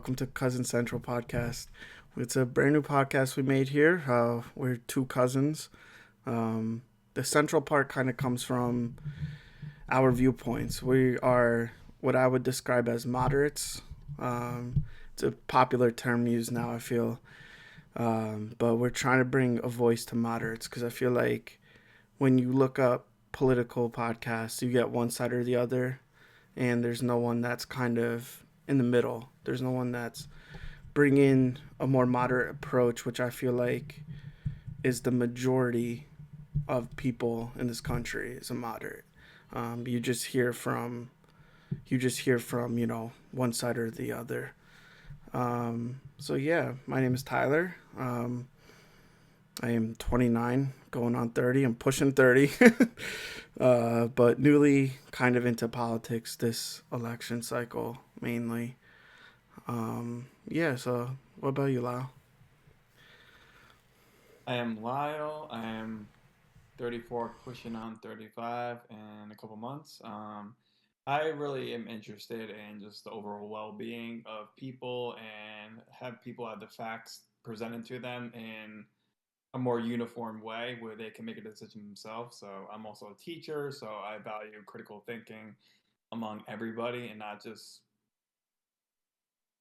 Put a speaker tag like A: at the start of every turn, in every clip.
A: welcome to Cousin Central Podcast. It's a brand new podcast we made here. We're two cousins. The central part kind of comes from our viewpoints. We are what I would describe as moderates. It's a popular term used now, I feel. But we're trying to bring a voice to moderates because I feel like when you look up political podcasts, you get one side or the other, and there's no one that's kind of in the middle. There's no one that's bringing a more moderate approach, which I feel like is the majority of people in this country is a moderate. You just hear from one side or the other. So yeah, my name is Tyler. I am 29, going on 30. I'm pushing 30, but newly kind of into politics this election cycle mainly. Yeah. So what about you, Lau?
B: I am Lyle. I am 34, pushing on 35 in a couple months. I really am interested in just the overall well-being of people and have people have the facts presented to them in a more uniform way where they can make a decision themselves. So I'm also a teacher, so I value critical thinking among everybody and not just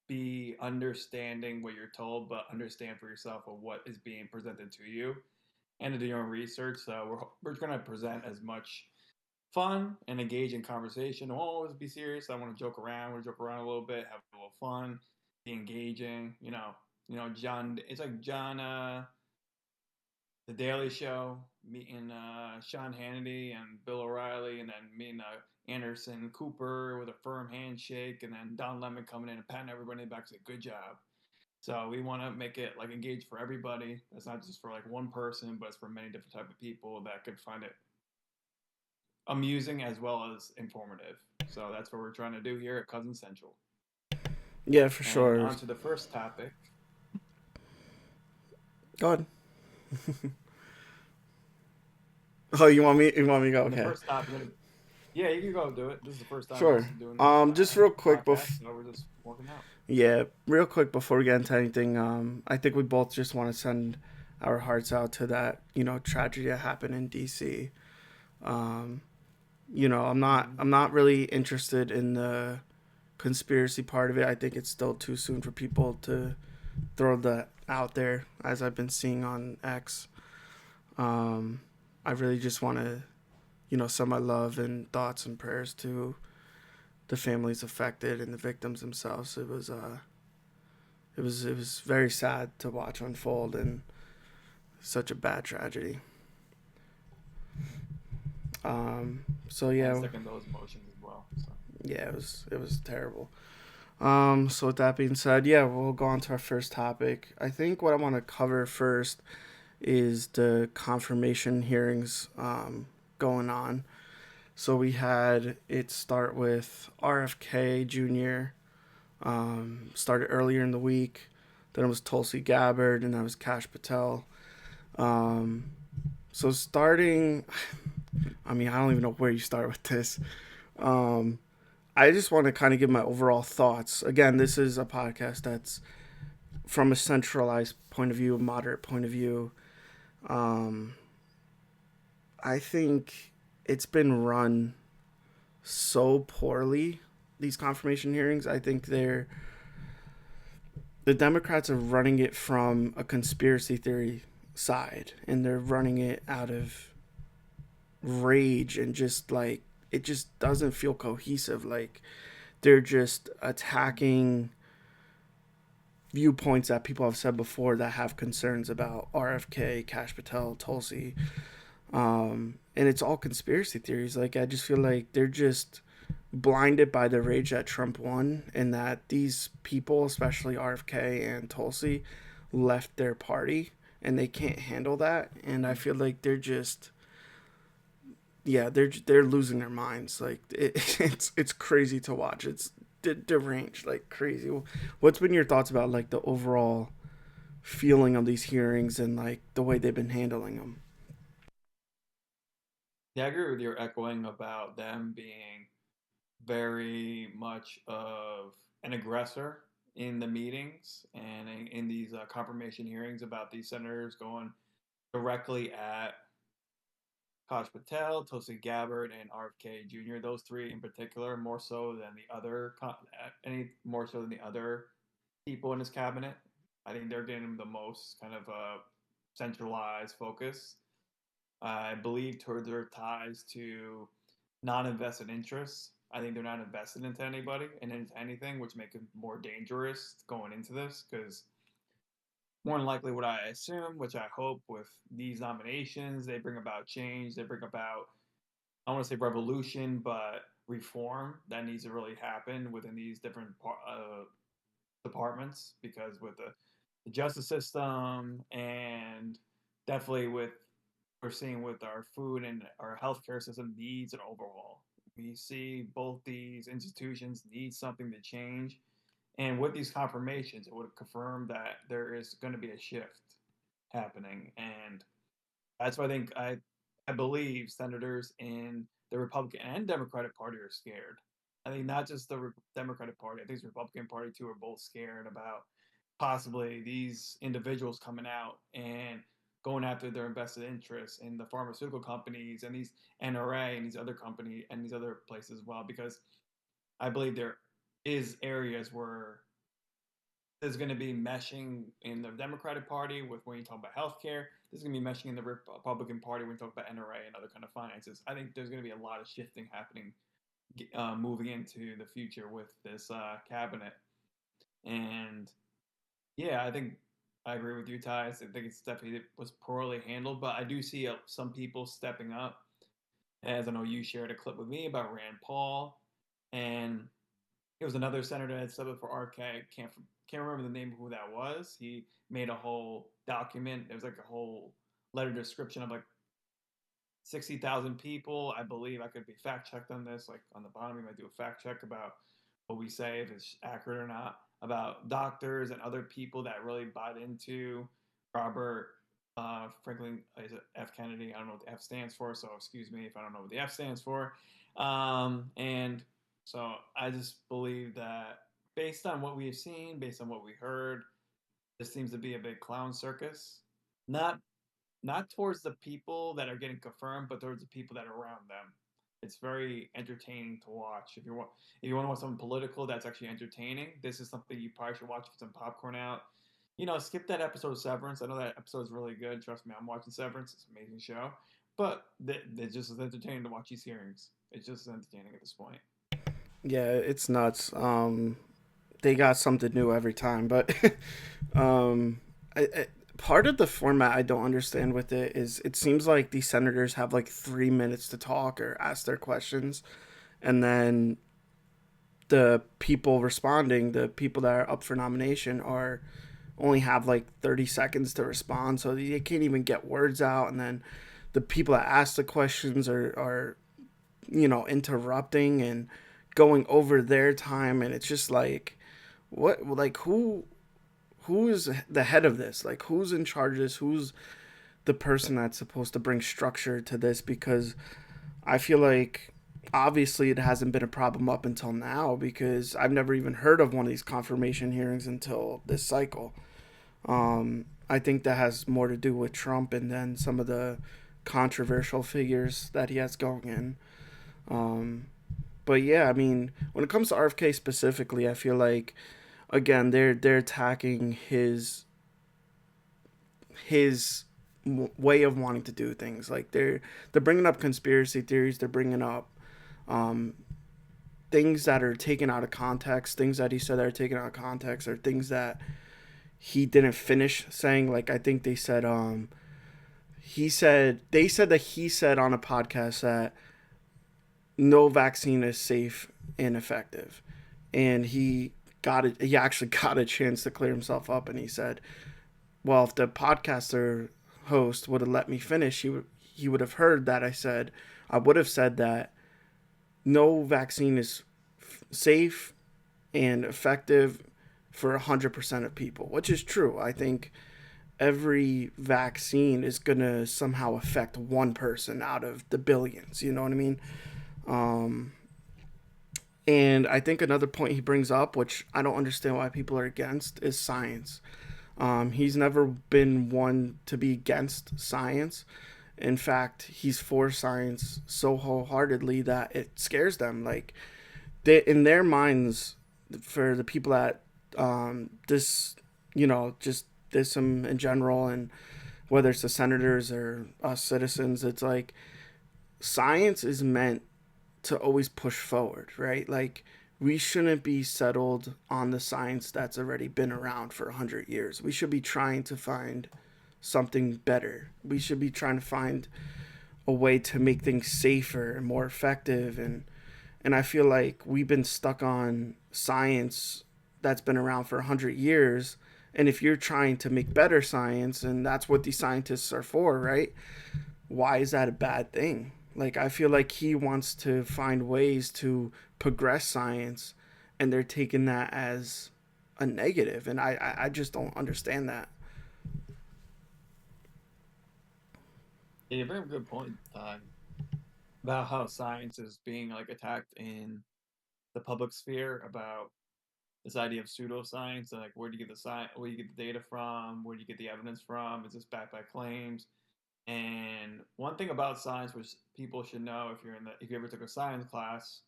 B: be understanding what you're told, but understand for yourself of what is being presented to you and to do your own research. So we're going to present as much fun and engaging conversation. Don't always be serious. I want to joke around. We'll joke around a little bit, have a little fun, be engaging. John. It's like John, the Daily Show, meeting Sean Hannity and Bill O'Reilly, and then meeting Anderson Cooper with a firm handshake, and then Don Lemon coming in and patting everybody back, say good job. So we want to make it like engage for everybody. It's not just for like one person, but it's for many different type of people that could find it amusing as well as informative. So that's what we're trying to do here at Cousin Central.
A: Yeah, for
B: And
A: sure.
B: on to the first topic.
A: Go ahead. Oh, you want me? You want me to go?
B: And the
A: Okay.
B: first topic, yeah, you can go do it. This is the first time us
A: Sure.
B: doing this
A: Just real quick
B: podcast, so we're just working out.
A: real quick before we get into anything, I think we both just want to send our hearts out to that, tragedy that happened in DC. Um,
B: Mm-hmm.
A: I'm not really interested in the conspiracy part of it. I think it's still too soon for people to throw that out there, as I've been seeing on X. Um, I really just want to, send my love and thoughts and prayers to the families affected and the victims themselves. It was very sad to watch unfold, and such a bad tragedy. So
B: And
A: yeah,
B: second those emotions as well. So
A: yeah, it was terrible. So with that being said, yeah, we'll go on to our first topic. I think what I want to cover first is the confirmation hearings going on. So we had it start with RFK Jr. Started earlier in the week. Then it was Tulsi Gabbard, and then it was Cash Patel. Um, so starting, I mean, I don't even know where you start with this. Um, I just want to kind of give my overall thoughts. Again, this is a podcast that's from a centralized point of view, a moderate point of view. Um, I think it's been run so poorly. These confirmation hearings. I think the Democrats are running it from a conspiracy theory side, and they're running it out of rage and just like it just doesn't feel cohesive. Like they're just attacking viewpoints that people have said before that have concerns about RFK, Cash Patel, Tulsi, and it's all conspiracy theories. Like I just feel like they're just blinded by the rage that Trump won, and that these people, especially RFK and Tulsi, left their party, and they can't handle that. And I
B: mm-hmm.
A: feel like they're just, yeah, they're losing their minds. Like it's crazy to watch. It's deranged, like crazy. What's been your thoughts about like the overall feeling of these hearings and like the way they've been handling them?
B: Yeah, I agree with your echoing about them being very much of an aggressor in the meetings and in these confirmation hearings about these senators going directly at Kosh Patel, Tulsi Gabbard, and RFK Jr. Those three in particular, more so than the other any more so than the other people in his cabinet. I think they're getting the most kind of centralized focus. I believe towards their ties to non-invested interests. I think they're not invested into anybody and into anything, which makes it more dangerous going into this because more than likely what I assume, which I hope with these nominations, they bring about change, they bring about, I want to say revolution, but reform that needs to really happen within these different departments because with the justice system and definitely with we're seeing with our food and our healthcare system needs an overhaul. We see both these institutions need something to change. And with these confirmations, it would confirm that there is going to be a shift happening. And that's why I believe senators in the Republican and Democratic Party are scared. I think not just the Democratic Party. I think the Republican Party too are both scared about possibly these individuals coming out and going after their invested interests in the pharmaceutical companies and these NRA and these other companies and these other places as well. Because I believe there is areas where there's going to be meshing in the Democratic Party with when you talk about healthcare. There's going to be meshing in the Republican Party when you talk about NRA and other kind of finances. I think there's going to be a lot of shifting happening moving into the future with this cabinet. And yeah, I think I agree with you, Ty. I think it's definitely it was poorly handled, but I do see some people stepping up. As I know you shared a clip with me about Rand Paul, and it was another senator that stepped up for RK. Can't remember the name of who that was. He made a whole document. It was like a whole letter description of like 60,000 people. I believe I could be fact checked on this. Like on the bottom, we might do a fact check about what we say, if it's accurate or not, about doctors and other people that really bought into Robert Franklin, is it F. Kennedy? I don't know what the F stands for, so excuse me if I don't know what the F stands for. And so I just believe that based on what we've seen, based on what we heard, this seems to be a big clown circus. Not not towards the people that are getting confirmed, but towards the people that are around them. It's very entertaining to watch. If you want to watch something political that's actually entertaining, this is something you probably should watch. Get some popcorn out. You know, skip that episode of Severance. I know that episode is really good. Trust me, I'm watching Severance. It's an amazing show. But it's just as entertaining to watch these hearings. It's just as entertaining at this point.
A: Yeah, it's nuts. They got something new every time, but um, part of the format I don't understand with it is it seems like these senators have like 3 minutes to talk or ask their questions, and then the people responding, the people that are up for nomination, are only have like 30 seconds to respond, so they can't even get words out, and then the people that ask the questions are interrupting and going over their time, and it's just like what like who is the head of this, like who's in charge of this, who's the person that's supposed to bring structure to this, because I feel like obviously it hasn't been a problem up until now because I've never even heard of one of these confirmation hearings until this cycle. I think that has more to do with Trump and then some of the controversial figures that he has going in. Um, but yeah, I mean, when it comes to RFK specifically, I feel like again they're attacking his way of wanting to do things. Like they're bringing up conspiracy theories. They're bringing up um, things that are taken out of context. Things that he said that are taken out of context, or things that he didn't finish saying. Like I think they said that he said on a podcast that no vaccine is safe and effective, and he actually got a chance to clear himself up, and he said, well, if the podcaster host would have let me finish, he would have heard that I would have said that no vaccine is safe and effective for 100% of people, which is true. I think every vaccine is going to somehow affect one person out of the billions, you know what I mean? Um, And I think another point he brings up, which I don't understand why people are against, is science. He's never been one to be against science. In fact, he's for science so wholeheartedly that it scares them. Like, in their minds, for the people that this, just this in general, and whether it's the senators or us citizens, it's like science is meant to always push forward, right? Like, we shouldn't be settled on the science that's already been around for 100 years. We should be trying to find something better. We should be trying to find a way to make things safer and more effective. And I feel like we've been stuck on science that's been around for 100 years. And if you're trying to make better science, and that's what these scientists are for, right? Why is that a bad thing? Like, I feel like he wants to find ways to progress science, and they're taking that as a negative, and I just don't understand that.
B: Yeah, you bring up a good point about how science is being like attacked in the public sphere about this idea of pseudoscience and like where do you get the science, where do you get the data from, where do you get the evidence from? Is this backed by claims? And one thing about science, which people should know if you ever took a science class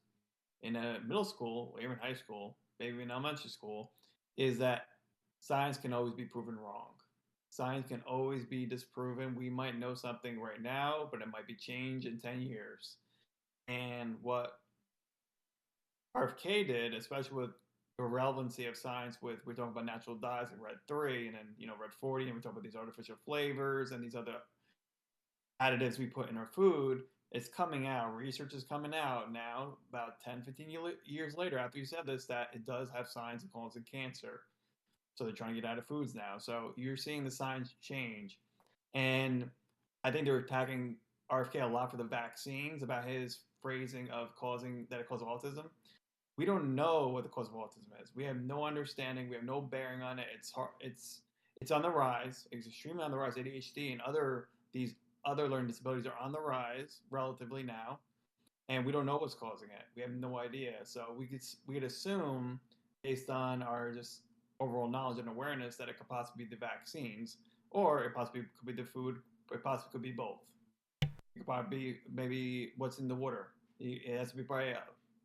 B: in a middle school or even high school, maybe in elementary school, is that science can always be proven wrong. Science can always be disproven. We might know something right now, but it might be changed in 10 years. And what RFK did, especially with the relevancy of science, with we're talking about natural dyes like red 3 and then red 40, and we're talking about these artificial flavors and these other additives we put in our food. It's coming out. Research is coming out now, about 10, 15 years later, after you said this, that it does have signs of causing cancer. So they're trying to get out of foods now. So you're seeing the signs change. And I think they're attacking RFK a lot for the vaccines, about his phrasing of causing that it causes autism. We don't know what the cause of autism is. We have no understanding. We have no bearing on it. It's hard. It's on the rise. It's extremely on the rise. ADHD and these other learning disabilities are on the rise relatively now, and we don't know what's causing it. We have no idea. So we could assume based on our just overall knowledge and awareness that it could possibly be the vaccines, or it possibly could be the food. It possibly could be both. It could probably be maybe what's in the water. It has to be probably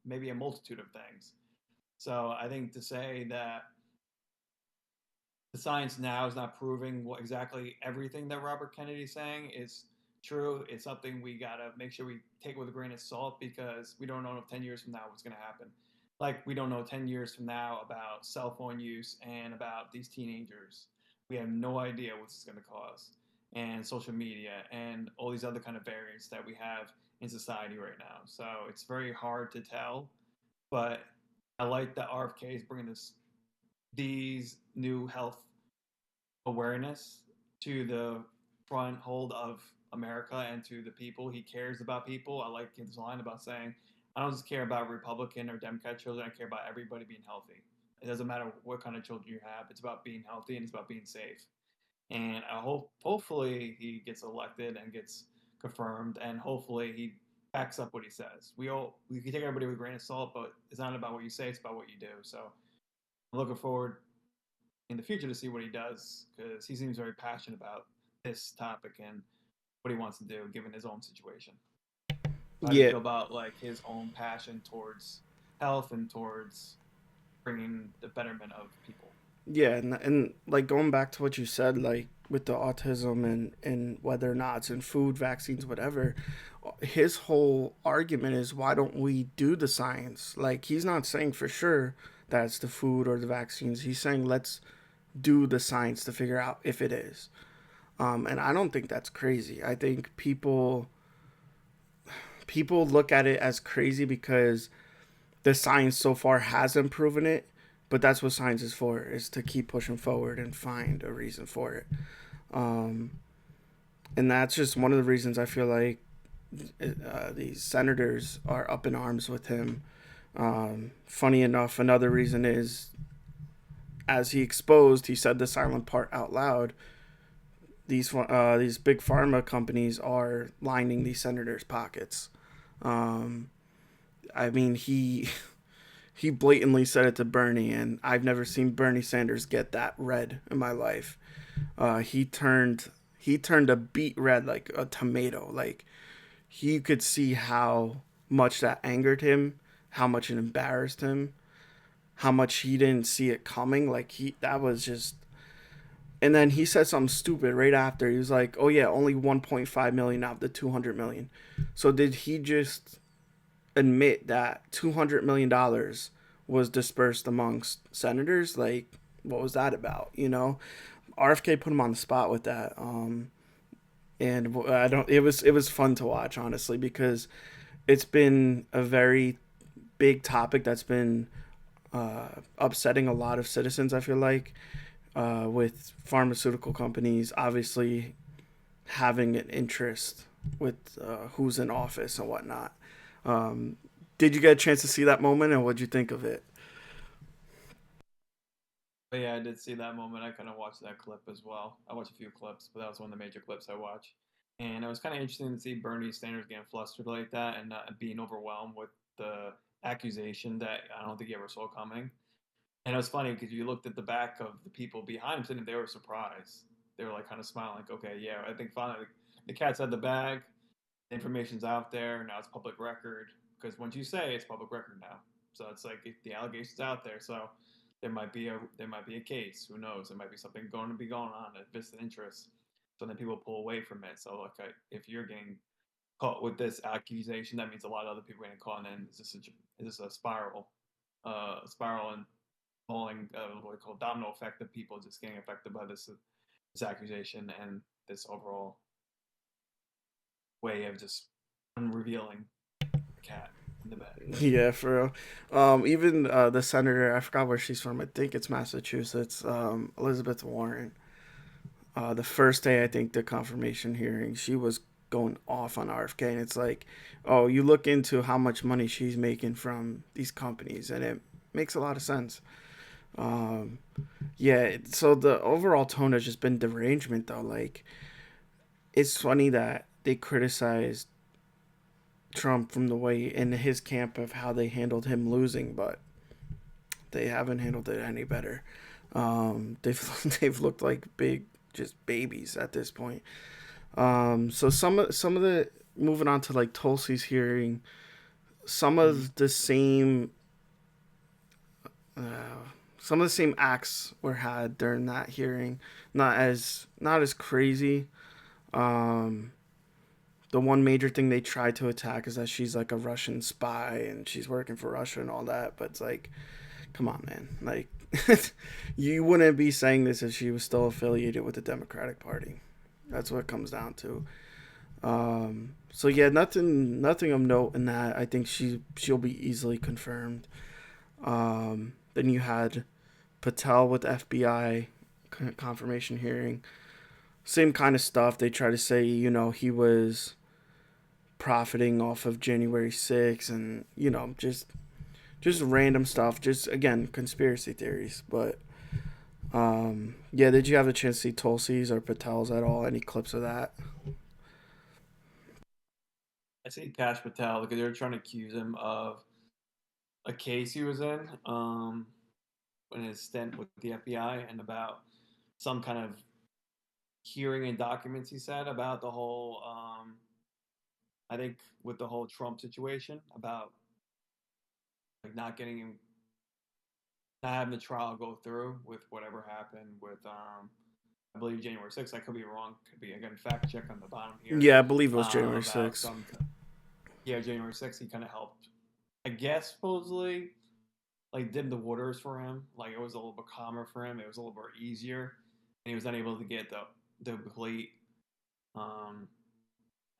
B: maybe a multitude of things. So I think to say that the science now is not proving what exactly everything that Robert Kennedy's saying is true. It's something we gotta make sure we take with a grain of salt because we don't know if 10 years from now what's gonna happen. Like we don't know 10 years from now about cell phone use and about these teenagers. We have no idea what this is gonna cause. And social media and all these other kind of variants that we have in society right now. So it's very hard to tell. But I like that RFK is bringing these new health awareness to the front hold of America and to the people. He cares about people. I like his line about saying, I don't just care about Republican or Democrat children, I care about everybody being healthy. It doesn't matter what kind of children you have, it's about being healthy and it's about being safe. And I hope, hopefully, he gets elected and gets confirmed, and hopefully, he backs up what he says. We can take everybody with a grain of salt, but it's not about what you say; it's about what you do. So I'm looking forward in the future to see what he does because he seems very passionate about this topic and what he wants to do given his own situation. How do you
A: Yeah,
B: feel about like his own passion towards health and towards bringing the betterment of people?
A: yeah, and like going back to what you said, like with the autism and whether or not it's in food, vaccines, whatever, his whole argument is why don't we do the science? Like, he's not saying for sure that it's the food or the vaccines. He's saying let's do the science to figure out if it is. And I don't think that's crazy. I think people look at it as crazy because the science so far hasn't proven it. But that's what science is for: is to keep pushing forward and find a reason for it. Um, and that's just one of the reasons I feel like these senators are up in arms with him. Funny enough, another reason is, as he exposed, he said the silent part out loud. These big pharma companies are lining these senators' pockets. Um, I mean, he blatantly said it to Bernie, and I've never seen Bernie Sanders get that red in my life. He turned a beet red like a tomato. Like he could see how much that angered him, how much it embarrassed him, how much he didn't see it coming. Like he that was just. And then he said something stupid right after. He was like, "Oh yeah, only 1.5 million out of the 200 million." So did he just admit that 200 million dollars was dispersed amongst senators? Like, what was that about? RFK put him on the spot with that. And I don't. It was fun to watch, honestly, because it's been a very big topic that's been upsetting a lot of citizens. I feel like with pharmaceutical companies obviously having an interest with who's in office and whatnot. Um, did you get a chance to see that moment, and what'd you think of it?
B: But yeah, I did see that moment. I kind of watched that clip as well. I watched a few clips, but that was one of the major clips I watched. And it was kind of interesting to see Bernie Sanders getting flustered like that and not being overwhelmed with the accusation that I don't think he ever saw coming. And it was funny because you looked at the back of the people behind him sitting, they were surprised. They were like kind of smiling, like, okay, yeah, I think finally the cat's out of the bag. The information's out there. Now it's public record. Because once you say it's public record now. So it's like the allegation's out there. So there might be a case. Who knows? There might be something going to be going on at vested interest. So then people pull away from it. So like if you're getting caught with this accusation, that means a lot of other people are getting caught. And is this a spiral and falling, what we call domino effect of people just getting affected by this accusation and this overall way of just unrevealing the cat in the bag.
A: Yeah, for real. Even the senator, I forgot where she's from. I think it's Massachusetts. Elizabeth Warren. The first day, I think the confirmation hearing, she was going off on RFK, and it's like, oh, you look into how much money she's making from these companies, and it makes a lot of sense. Um, yeah, so the overall tone has just been derangement, though. Like, it's funny that they criticized Trump from the way in his camp of how they handled him losing, but they haven't handled it any better. They've looked like big just babies at this point. So some of the moving on to like Tulsi's hearing, some
B: Mm-hmm.
A: of the same uh, some of the same acts were had during that hearing. Not as crazy. Um, the one major thing they tried to attack is that she's like a Russian spy and she's working for Russia and all that. But it's like, come on, man. Like, you wouldn't be saying this if she was still affiliated with the Democratic Party. That's what it comes down to. So yeah, nothing of note in that. I think she'll be easily confirmed. Then you had Patel with FBI confirmation hearing. Same kind of stuff. They try to say, he was profiting off of January 6th and, just random stuff. Just, again, conspiracy theories. But, yeah, did you have a chance to see Tulsi's or Patel's at all? Any clips of that?
B: I see Cash Patel because they were trying to accuse him of a case he was in his stint with the FBI and about some kind of hearing and documents he said about the whole, I think, with the whole Trump situation about like not having the trial go through with whatever happened with, I believe January 6th. I could be wrong. Could be again fact check on the bottom here
A: Yeah, I believe it was January
B: about
A: 6th.
B: some. Yeah, January 6th. He kind of helped. I guess supposedly like dim the waters for him. Like it was a little bit calmer for him. It was a little bit easier, and he was unable to get the complete. Um,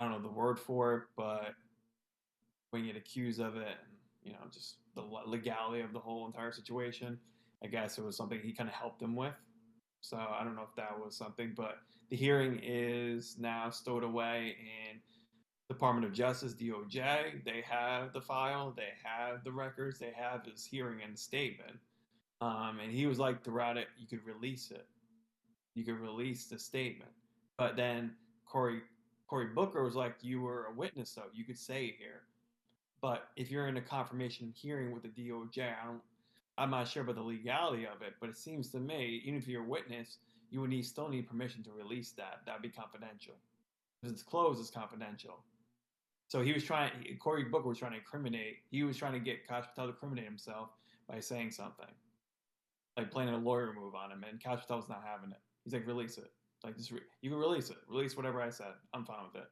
B: I don't know the word for it, but when you get accused of it, and just the legality of the whole entire situation. I guess it was something he kind of helped him with. So I don't know if that was something, but the hearing is now stowed away in Department of Justice, DOJ. They have the file, they have the records, they have his hearing and statement. And he was like, throughout it, you could release it. You could release the statement. But then Cory Booker was like, you were a witness, though. You could say it here. But if you're in a confirmation hearing with the DOJ, I'm not sure about the legality of it, but it seems to me, even if you're a witness, you would still need permission to release that. That'd be confidential. If it's closed, it's confidential. So he was trying. Cory Booker was trying to incriminate. He was trying to get Kash Patel to incriminate himself by saying something, like playing a lawyer move on him, and Kash Patel's not having it. He's like, release it. Like, you can release it. Release whatever I said. I'm fine with it.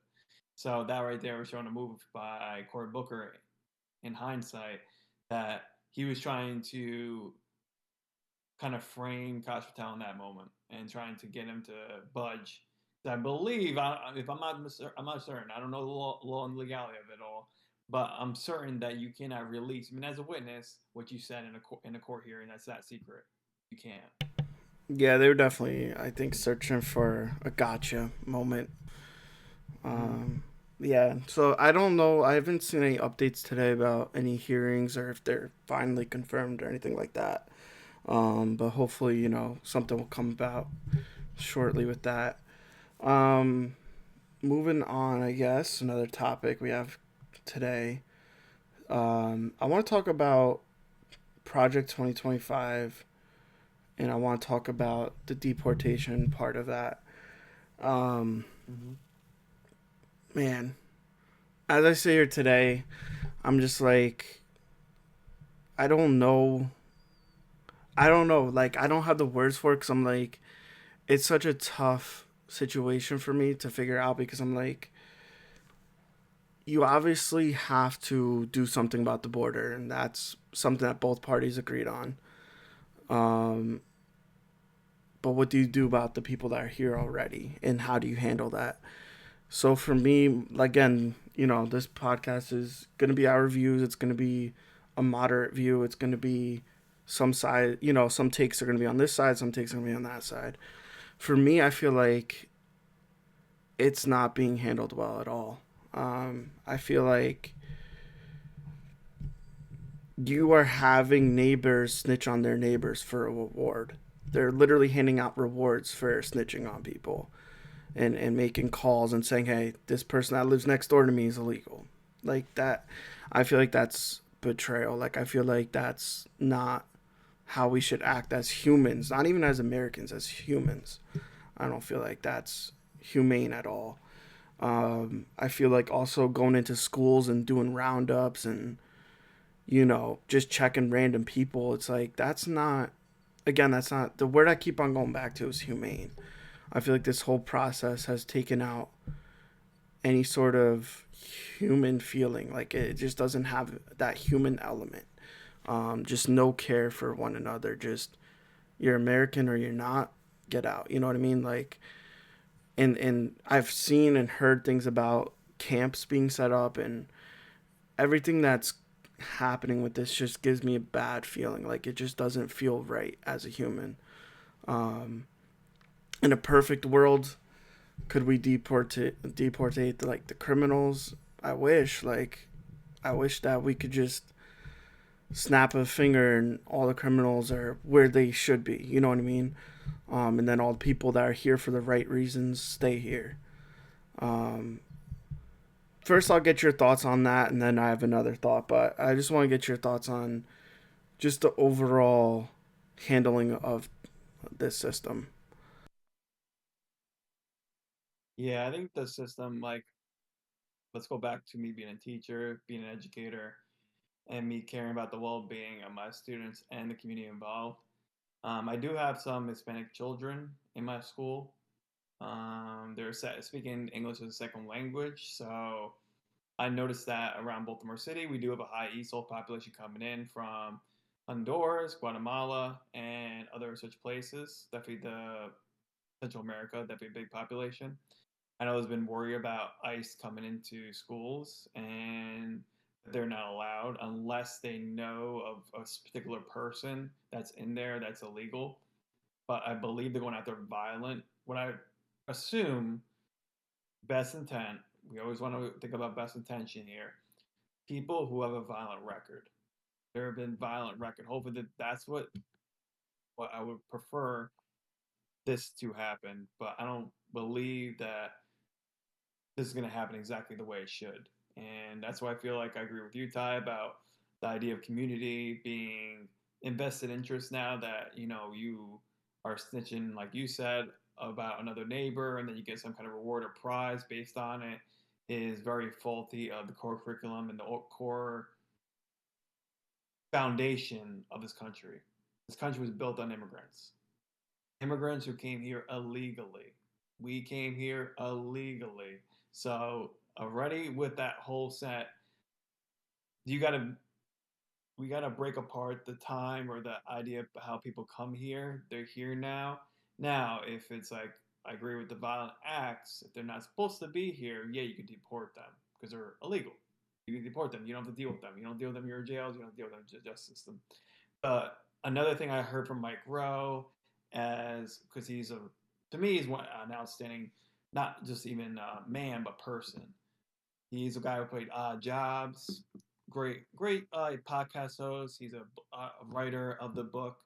B: So that right there was showing a move by Cory Booker in hindsight that he was trying to kind of frame Kash Patel in that moment and trying to get him to budge. I believe, if I'm not certain. I don't know the law and legality of it all, but I'm certain that you cannot release. I mean, as a witness, what you said in a court hearing, that's that secret. You can't.
A: Yeah, they were definitely, I think, searching for a gotcha moment.
B: Mm-hmm.
A: Um, yeah, so I don't know. I haven't seen any updates today about any hearings or if they're finally confirmed or anything like that. But hopefully, something will come about shortly with that. Um, moving on, I guess, another topic we have today. I want to talk about Project 2025, and I want to talk about the deportation part of that. Um,
B: Mm-hmm.
A: Man, as I sit here today, I'm just like, I don't know. I don't know. Like, I don't have the words for it because I'm like, it's such a tough situation for me to figure out because I'm like, you obviously have to do something about the border, and that's something that both parties agreed on. Um, but what do you do about the people that are here already, and how do you handle that? So for me, again, this podcast is going to be our views. It's going to be a moderate view. It's going to be some side, some takes are going to be on this side, some takes are going to be on that side. For me, I feel like it's not being handled well at all. I feel like you are having neighbors snitch on their neighbors for a reward. They're literally handing out rewards for snitching on people and making calls and saying, hey, this person that lives next door to me is illegal. Like that, I feel like that's betrayal. Like, I feel like that's not how we should act as humans, not even as Americans, as humans. I don't feel like that's humane at all. I feel like also going into schools and doing roundups and, just checking random people. It's like, that's not the word I keep on going back to is humane. I feel like this whole process has taken out any sort of human feeling. Like it just doesn't have that human element. Just no care for one another. Just you're American or you're not. Get out. You know what I mean? Like, and I've seen and heard things about camps being set up and everything that's happening with this just gives me a bad feeling. Like it just doesn't feel right as a human. Um, in a perfect world, could we deportate like the criminals? I wish. Like, I wish that we could just snap a finger and all the criminals are where they should be. You know what I mean? And then all the people that are here for the right reasons stay here. Um, First, I'll get your thoughts on that, and then I have another thought. But I just want to get your thoughts on just the overall handling of this system.
B: Yeah, I think the system, like, let's go back to me being a teacher, being an educator, and me caring about the well-being of my students and the community involved. I do have some Hispanic children in my school. They're speaking English as a second language, so I noticed that around Baltimore City, we do have a high ESOL population coming in from Honduras, Guatemala, and other such places. Definitely the Central America, definitely a big population. I know there's been worry about ICE coming into schools and they're not allowed unless they know of a particular person that's in there that's illegal. But I believe they're going after violent. What I assume best intent. We always want to think about best intention here. People who have a violent record. There have been violent record. Hopefully that's what I would prefer this to happen. But I don't believe that this is going to happen exactly the way it should. And that's why I feel like I agree with you, Ty, about the idea of community being invested interest now that, you are snitching, like you said, about another neighbor and then you get some kind of reward or prize based on it is very faulty of the core curriculum and the core foundation of this country. This country was built on immigrants. Immigrants who came here illegally. We came here illegally. So already with that whole set, you gotta we gotta break apart the time or the idea of how people come here. They're here now. Now, if it's like I agree with the violent acts, if they're not supposed to be here, yeah, you can deport them because they're illegal. You can deport them. You don't have to deal with them. You don't deal with them in your jails. You don't deal with them in the justice system. Another thing I heard from Mike Rowe, as because to me he's an outstanding, not just even man but person. He's a guy who played Odd Jobs. Great podcast host. He's a writer of the book.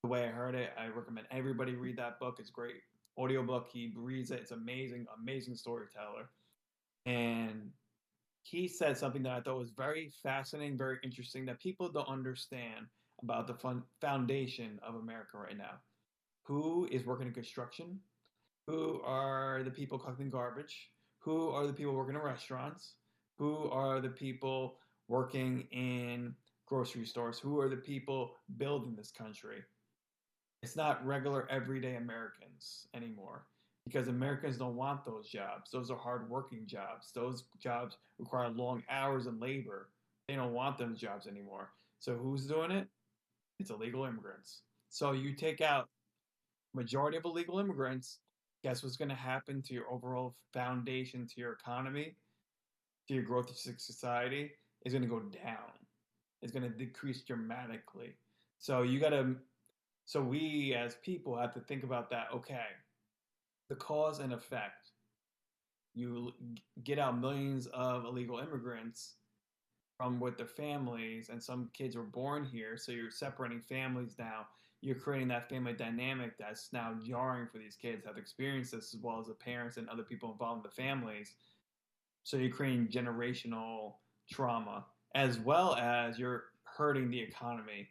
B: The way I heard it, I recommend everybody read that book. It's a great audiobook. He reads it. It's amazing, amazing storyteller. And he said something that I thought was very fascinating, very interesting that people don't understand about the foundation of America right now. Who is working in construction? Who are the people collecting garbage? Who are the people working in restaurants? Who are the people working in grocery stores? Who are the people building this country? It's not regular everyday Americans anymore because Americans don't want those jobs. Those are hard-working jobs. Those jobs require long hours and labor. They don't want those jobs anymore. So who's doing it? It's illegal immigrants. So you take out majority of illegal immigrants, guess what's going to happen to your overall foundation, to your economy, to your growth of society? Is going to go down. It's going to decrease dramatically. So you got to so we as people have to think about that. Okay, the cause and effect. You get out millions of illegal immigrants from with their families, and some kids were born here, so you're separating families now. You're creating that family dynamic that's now jarring for these kids that have experienced this, as well as the parents and other people involved in the families. So you're creating generational trauma, as well as you're hurting the economy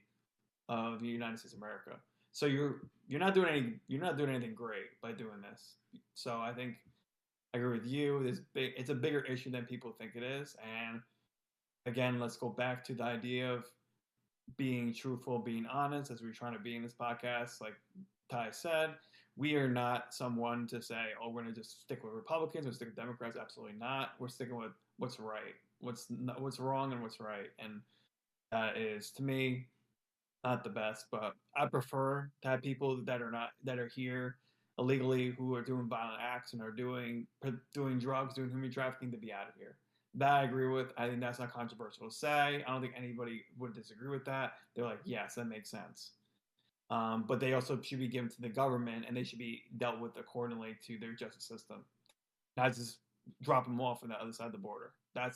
B: of the United States of America. So you're not doing anything great by doing this. So I think I agree with you. It's a bigger issue than people think it is. And again, let's go back to the idea of being truthful, being honest, as we're trying to be in this podcast. Like Ty said, we are not someone to say, "Oh, we're going to just stick with Republicans or stick with Democrats." Absolutely not. We're sticking with what's right, what's wrong, and what's right. And that is, to me, not the best, but I prefer to have people that are here illegally who are doing violent acts and are doing drugs, doing human trafficking to be out of here. That I agree with. I think that's not controversial to say. I don't think anybody would disagree with that. They're like, yes, that makes sense. But they also should be given to the government and they should be dealt with accordingly to their justice system. Not just drop them off on the other side of the border. I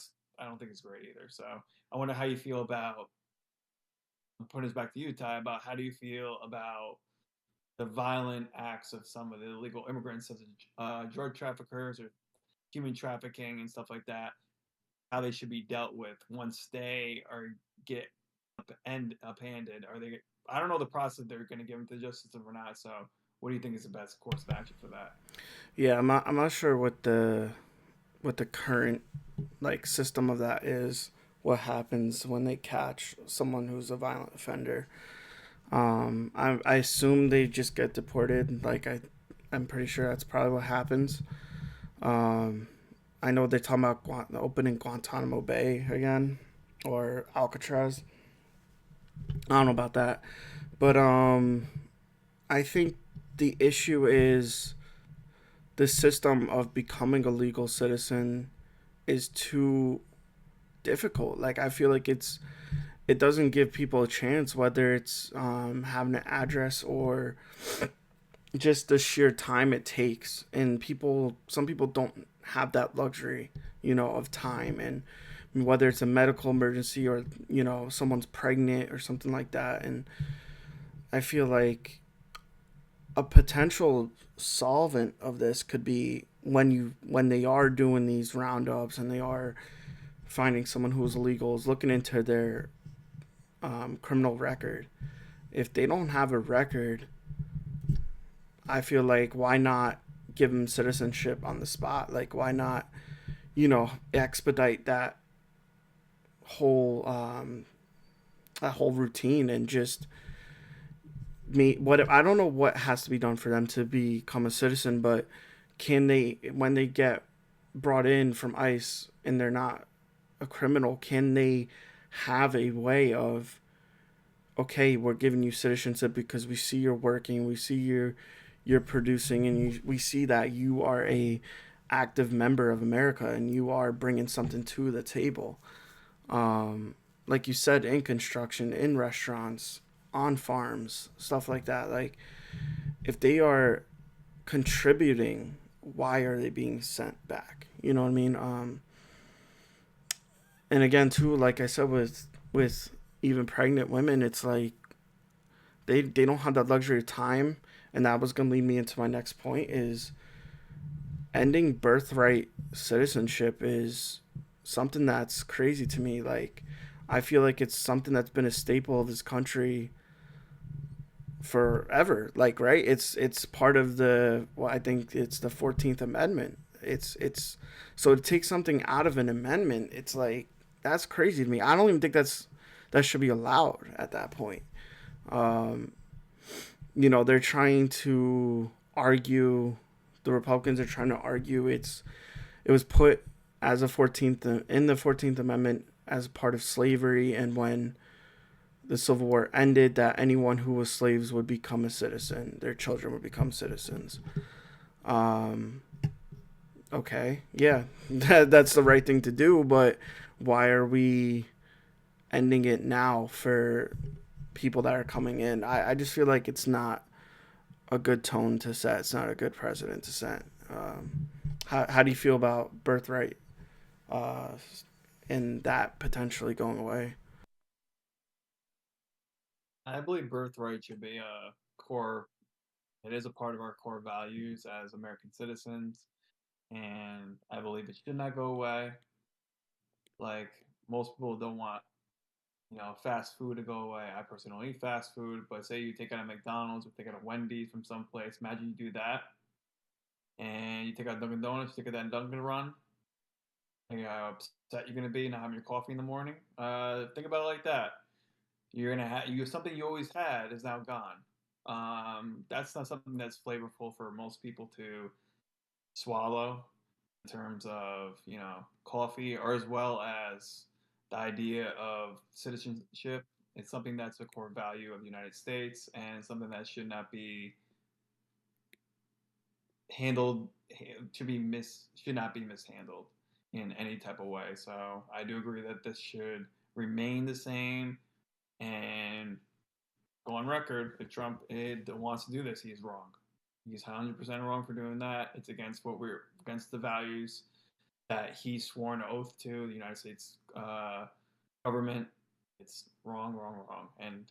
B: don't think it's great either. So I wonder how you feel about I'm putting this back to you, Ty, about how do you feel about the violent acts of some of the illegal immigrants, such as drug traffickers or human trafficking and stuff like that, how they should be dealt with once they are get upended? Are they? I don't know the process they're going to give them to the justice system or not. So, what do you think is the best course of action for that?
A: Yeah, I'm not sure what the current like system of that is. What happens when they catch someone who's a violent offender? I assume they just get deported. I'm pretty sure that's probably what happens. Um, I know they're talking about opening Guantanamo Bay again or Alcatraz. I don't know about that, but I think the issue is the system of becoming a legal citizen is too difficult. Like I feel like it doesn't give people a chance, whether it's having an address or just the sheer time it takes. And some people don't have that luxury, of time. And whether it's a medical emergency or someone's pregnant or something like that. And I feel like a potential solvent of this could be when they are doing these roundups and they are finding someone who is illegal is looking into their criminal record. If they don't have a record, I feel like why not give them citizenship on the spot? Like why not, expedite whole um, that whole routine and just me what I don't know what has to be done for them to become a citizen, but can they when they get brought in from ICE and they're not a criminal, can they have a way of okay, we're giving you citizenship because we see you're working, we see you're producing, and we see that you are a active member of America and you are bringing something to the table. Um, like you said, in construction, in restaurants, on farms, stuff like that. Like if they are contributing, why are they being sent back? You know what I mean? And again, too, like I said, with even pregnant women, it's like they don't have that luxury of time, and that was gonna lead me into my next point is ending birthright citizenship is something that's crazy to me. Like I feel like it's something that's been a staple of this country forever. Like right, it's part of the well, I think it's the 14th Amendment. It's so to take something out of an amendment, it's like that's crazy to me. I don't even think that should be allowed at that point. Um, they're trying to argue. The Republicans are trying to argue it was put as a 14th in the 14th Amendment as part of slavery, and when the Civil War ended, that anyone who was slaves would become a citizen. Their children would become citizens. Um, okay, yeah, that's the right thing to do, but why are we ending it now for people that are coming in? I just feel like it's not a good tone to set. It's not a good precedent to set. How do you feel about birthright uh, and that potentially going away?
B: I believe birthright should be a core. It is a part of our core values as American citizens, and I believe it should not go away. Like most people don't want, fast food to go away. I personally don't eat fast food, but say you take out a McDonald's or take out a Wendy's from someplace. Imagine you do that, and you take out Dunkin' Donuts, you take out that Dunkin' run. Think how upset you're gonna be not having your coffee in the morning. Think about it like that. You're gonna have something you always had is now gone. That's not something that's flavorful for most people to swallow in terms of coffee, or as well as the idea of citizenship. It's something that's a core value of the United States and something that should not be handled to be mis should not be mishandled in any type of way. So I do agree that this should remain the same and go on record. If Trump wants to do this, he's wrong. He's 100% wrong for doing that. It's against what we're against the values that he swore an oath to the United States government. It's wrong, wrong, wrong, and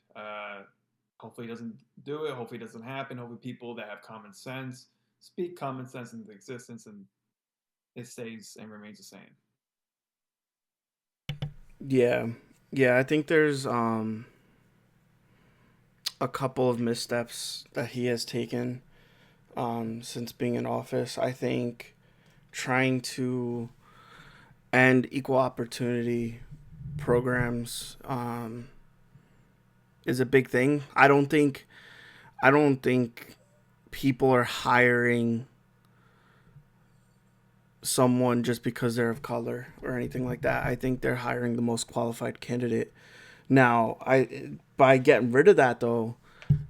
B: hopefully he doesn't do it. Hopefully it doesn't happen. Hopefully people that have common sense speak common sense into existence, and it stays and remains the same.
A: Yeah, yeah. I think there's a couple of missteps that he has taken since being in office. I think trying to end equal opportunity programs is a big thing. I don't think people are hiring someone just because they're of color or anything like that. I think they're hiring the most qualified candidate. Now, I by getting rid of that though,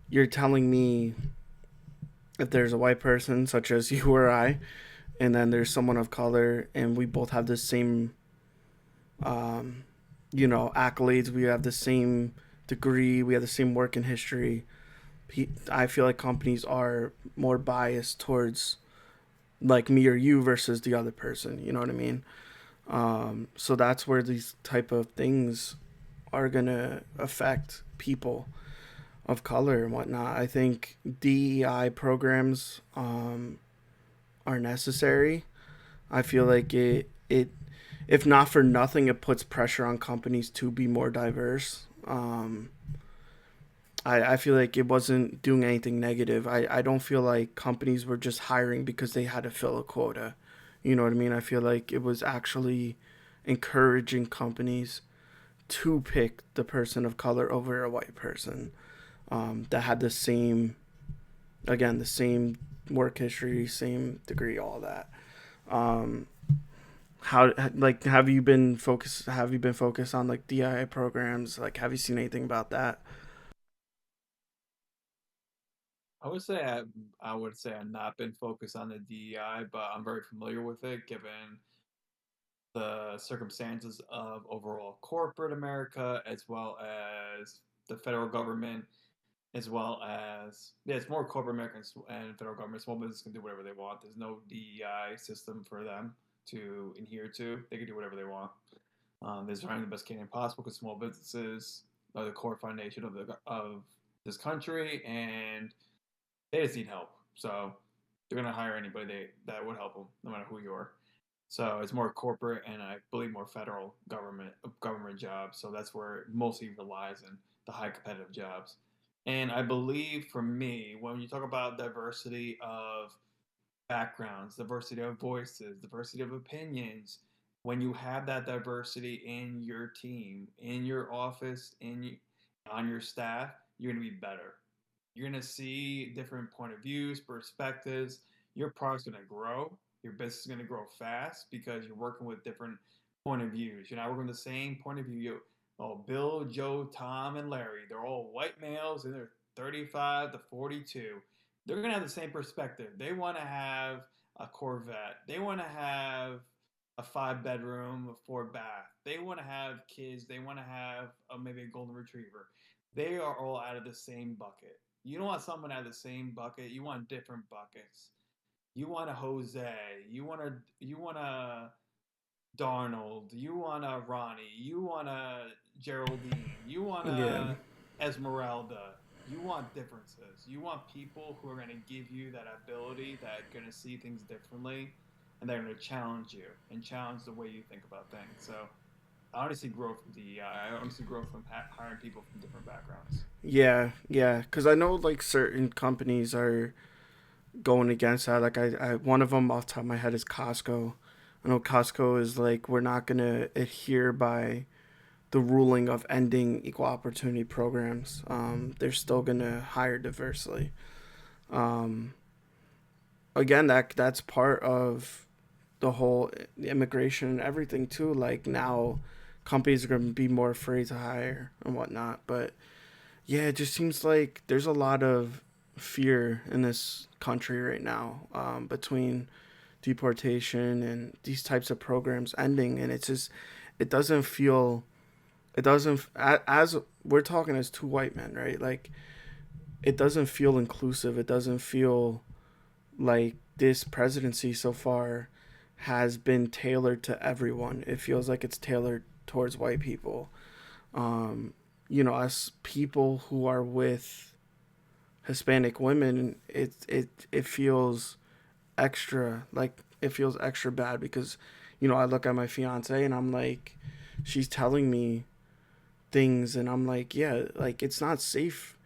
A: you're telling me if there's a white person such as you or I, and then there's someone of color, and we both have the same, um, accolades. We have the same degree. We have the same working history. I feel like companies are more biased towards like me or you versus the other person. You know what I mean? So that's where these type of things are gonna affect people of color and whatnot. I think DEI programs are necessary. I feel like it if not for nothing, it puts pressure on companies to be more diverse. I feel like it wasn't doing anything negative. I don't feel like companies were just hiring because they had to fill a quota. You know what I mean? I feel like it was actually encouraging companies to pick the person of color over a white person, that had the same, again, the same work history, same degree, all that. Um, how like have you been focused on like DIA programs? Like, have you seen anything about that?
B: I would say I would say I've not been focused on the DEI, but I'm very familiar with it given the circumstances of overall corporate America as well as the federal government, as well as yeah, it's more corporate America and federal government. Small business can do whatever they want. There's no DEI system for them to adhere to. They can do whatever they want. They're trying the best can possible because small businesses are the core foundation of this country, and they just need help. So they're gonna hire anybody that would help them, no matter who you are. So it's more corporate and I believe more federal government jobs. So that's where it mostly relies in the high competitive jobs. And I believe for me, when you talk about diversity of backgrounds, diversity of voices, diversity of opinions, when you have that diversity in your team, in your office, on your staff, you're going to be better. You're going to see different point of views, perspectives. Your product's going to grow. Your business is going to grow fast because you're working with different point of views. You're not working with the same point of view. Bill, Joe, Tom, and Larry, they're all white males and they're 35 to 42. They're going to have the same perspective. They want to have a Corvette. They want to have a 5 bedroom, a 4 bath. They want to have kids. They want to have maybe a golden retriever. They are all out of the same bucket. You don't want someone out of the same bucket. You want different buckets. You want a Jose. You want a Darnold. You want a Ronnie. You want a Geraldine. You want
A: Yeah,
B: a Esmeralda. You want differences. You want people who are going to give you that ability, that are going to see things differently, and they're going to challenge you and challenge the way you think about things. So I honestly grow from DEI. I honestly grow from hiring people from different backgrounds.
A: yeah. Because I know like certain companies are going against that. Like I one of them off the top of my head is Costco. I know Costco is like, we're not gonna adhere by the ruling of ending equal opportunity programs. They're still gonna hire diversely. Um, Again, that's part of the whole immigration and everything too. Like now, companies are gonna be more afraid to hire and whatnot. But yeah, it just seems like there's a lot of fear in this country right now, between deportation and these types of programs ending, and it's just, it doesn't feel, it doesn't, as we're talking as two white men, right? Like, it doesn't feel inclusive. It doesn't feel like this presidency so far has been tailored to everyone. It feels like it's tailored towards white people. um us people who are with Hispanic women, it feels extra, like it feels extra bad because I look at my fiance and I'm like, she's telling me things and I'm like, yeah, like it's not safe.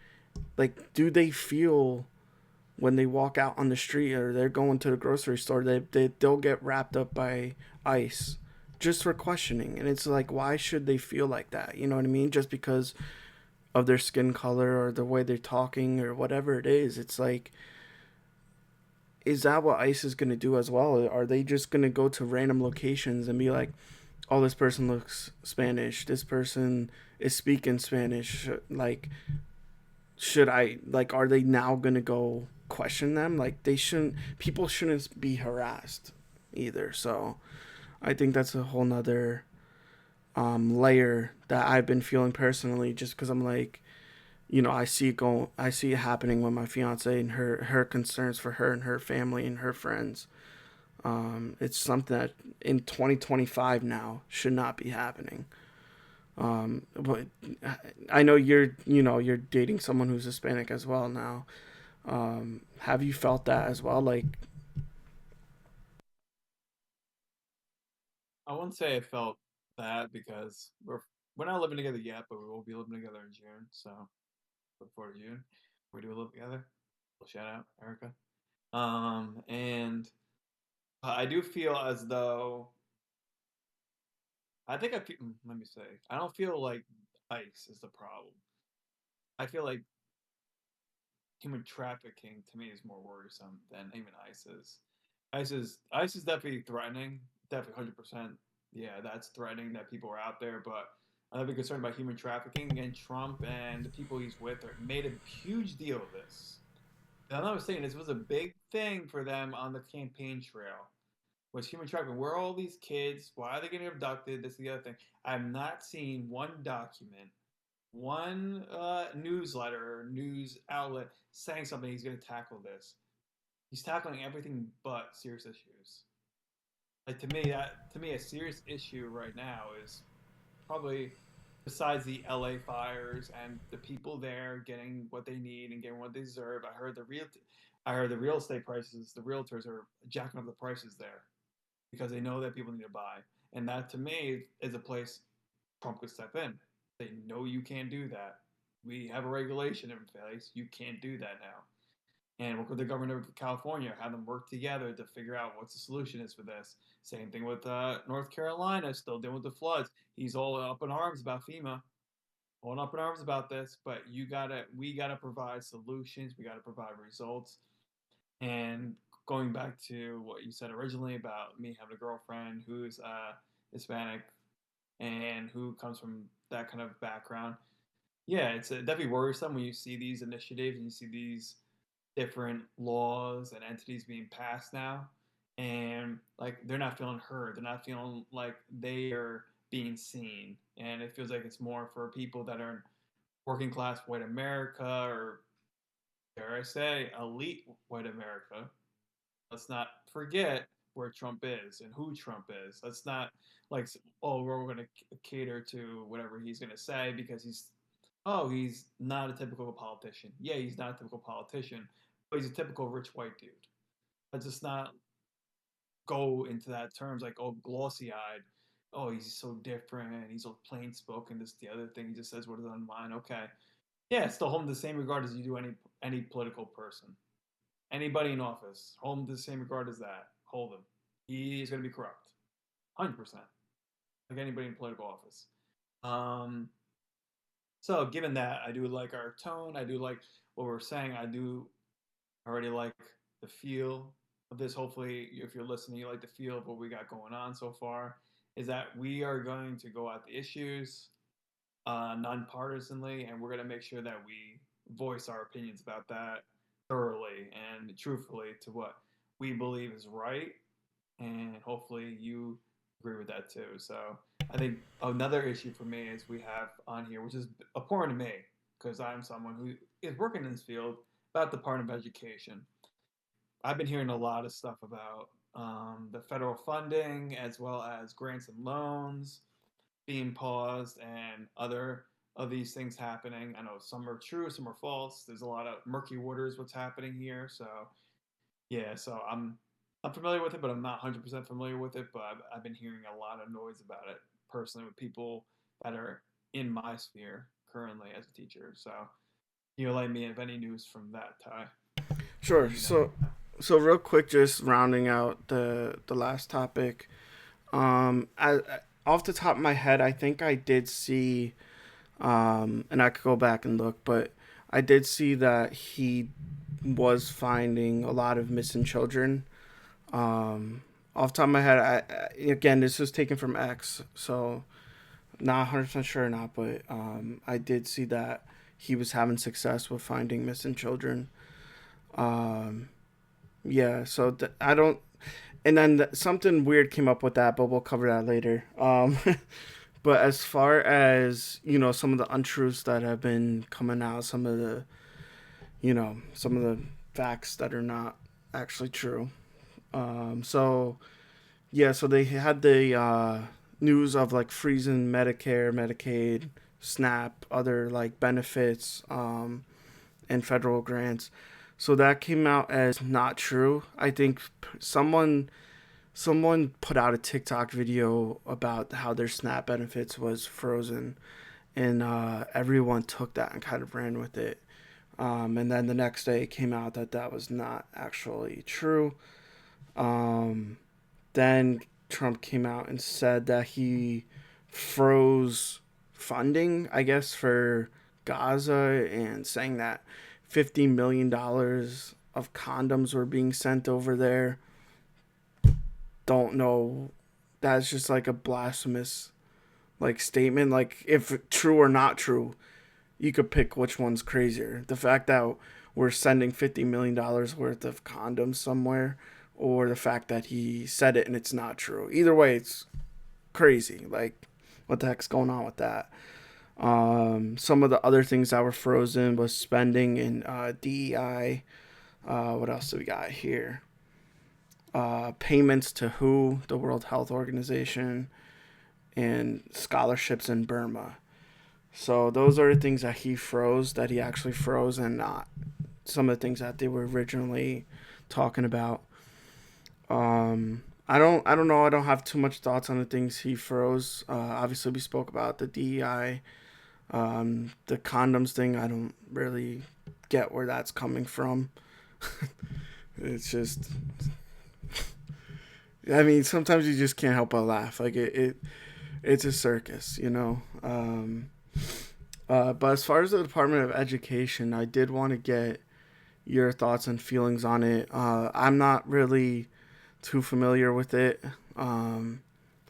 A: Like, do they feel when they walk out on the street or they're going to the grocery store, they'll get wrapped up by ICE just for questioning? And it's like, why should they feel like that? You know what I mean? Just because of their skin color or the way they're talking or whatever it is. It's like, is that what ICE is going to do as well? Are they just going to go to random locations and be like, oh, this person looks Spanish, this person is speaking Spanish? Like, should I, like, are they now going to go question them? Like, they shouldn't, people shouldn't be harassed either. So I think that's a whole nother layer that I've been feeling personally, just because I'm like, I see it happening with my fiance and her concerns for her and her family and her friends. It's something that in 2025 now should not be happening. But I know you're dating someone who's Hispanic as well now. Have you felt that as well? Like,
B: I wouldn't say I felt that because we're not living together yet, but we will be living together in June. So look forward to June. We do live together. Well, shout out Erica. And I do feel as though I think I feel. Let me say, I don't feel like ICE is the problem. I feel like human trafficking to me is more worrisome than even ICE is. ICE is definitely threatening, definitely 100%. Yeah, that's threatening that people are out there, but I'm definitely concerned about human trafficking. And Trump and the people he's with made a huge deal of this. And I was saying this was a big thing for them on the campaign trail. Was human trafficking? Where are all these kids? Why are they getting abducted? This is the other thing. I've not seen one document, one newsletter or news outlet saying something he's going to tackle this. He's tackling everything but serious issues. Like to me, a serious issue right now is probably besides the LA fires and the people there getting what they need and getting what they deserve. I heard the real estate prices, the realtors are jacking up the prices there because they know that people need to buy. And that to me is a place Trump could step in. They know you can't do that. We have a regulation in place. You can't do that now. And work with the governor of California, have them work together to figure out what the solution is for this. Same thing with North Carolina, still dealing with the floods. He's all up in arms about FEMA, all up in arms about this. But we gotta provide solutions. We gotta provide results. And going back to what you said originally about me having a girlfriend who's Hispanic and who comes from that kind of background, yeah, it's definitely worrisome when you see these initiatives and you see these different laws and entities being passed now, and like they're not feeling heard. They're not feeling like they are being seen, and it feels like it's more for people that are in working class white America or dare I say elite white America. Let's not forget where Trump is and who Trump is. Let's not like, oh, we're going to cater to whatever he's going to say because he's not a typical politician. Yeah, he's not a typical politician, but he's a typical rich white dude. Let's just not go into that terms like, oh, glossy eyed. Oh, he's so different. He's so plain spoken. This, the other thing. He just says what is on mind. Okay. Yeah, still hold him the same regard as you do any political person. Anybody in office, hold him to the same regard as that. Hold him. He's going to be corrupt, 100%, like anybody in political office. Um, so, given that, I do like our tone. I do like what we're saying. I already like the feel of this. Hopefully, if you're listening, you like the feel of what we got going on so far. Is that we are going to go at the issues nonpartisanly, and we're going to make sure that we voice our opinions about that thoroughly and truthfully to what we believe is right, and hopefully you agree with that too. So I think another issue for me is we have on here, which is important to me because I'm someone who is working in this field about the Department of Education. I've been hearing a lot of stuff about the federal funding as well as grants and loans being paused and other of these things happening. I know some are true, some are false. There's a lot of murky waters what's happening here. So yeah, so I'm familiar with it, but I'm not 100% familiar with it. But I've been hearing a lot of noise about it personally with people that are in my sphere currently as a teacher. So you know, like me, if any news from that, Ty,
A: Sure.
B: you know.
A: So real quick, just rounding out the last topic. Off the top of my head, I think I did see, and I could go back and look, but I did see that he was finding a lot of missing children. Off the top of my head, again, this was taken from X, so not 100% sure or not, but I did see that he was having success with finding missing children. Um, yeah, so I don't, and then something weird came up with that, but we'll cover that later. But as far as some of the untruths that have been coming out, some of the facts that are not actually true. So yeah, so they had the news of like freezing Medicare, Medicaid, SNAP, other like benefits, and federal grants. So that came out as not true. I think someone someone put out a TikTok video about how their SNAP benefits was frozen, and everyone took that and kind of ran with it. And then the next day it came out that that was not actually true. Um, then Trump came out and said that he froze funding, I guess, for Gaza, and saying that $50 million of condoms were being sent over there. Don't know. That's just like a blasphemous like statement. Like if true or not true, you could pick which one's crazier. The fact that we're sending $50 million worth of condoms somewhere, or the fact that he said it and it's not true. Either way, it's crazy. Like, what the heck's going on with that? Some of the other things that were frozen was spending in DEI. What else do we got here? Payments to WHO, the World Health Organization, and scholarships in Burma. So those are the things that he froze, that he actually froze, and not some of the things that they were originally talking about. I don't know. I don't have too much thoughts on the things he froze. Obviously, we spoke about the DEI, the condoms thing. I don't really get where that's coming from. It's just, I mean, sometimes you just can't help but laugh. Like it's a circus, you know. But as far as the Department of Education, I did want to get your thoughts and feelings on it. I'm not really too familiar with it from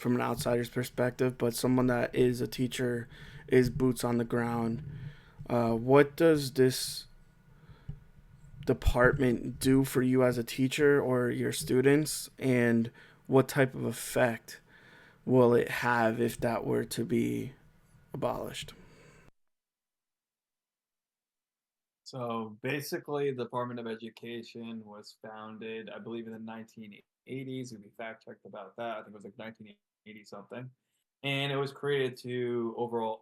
A: an outsider's perspective, but someone that is a teacher, is boots on the ground. What does this department do for you as a teacher or your students, and what type of effect will it have if that were to be abolished?
B: So basically, the Department of Education was founded, I believe, in the 1980s. We fact checked about that. I think it was like 1980 something, and it was created to overall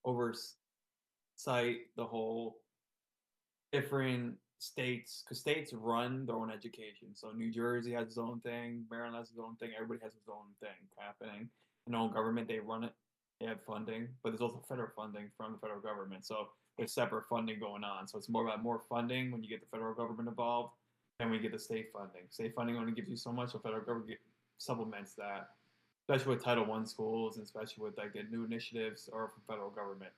B: oversight the whole different states, because states run their own education. So New Jersey has its own thing, Maryland has its own thing, everybody has its own thing happening. And their own government, they run it, they have funding, but there's also federal funding from the federal government. So there's separate funding going on. So it's more about more funding when you get the federal government involved than when you get the state funding. State funding only gives you so much, so federal government supplements that, especially with Title I schools and especially with like the new initiatives or from federal government.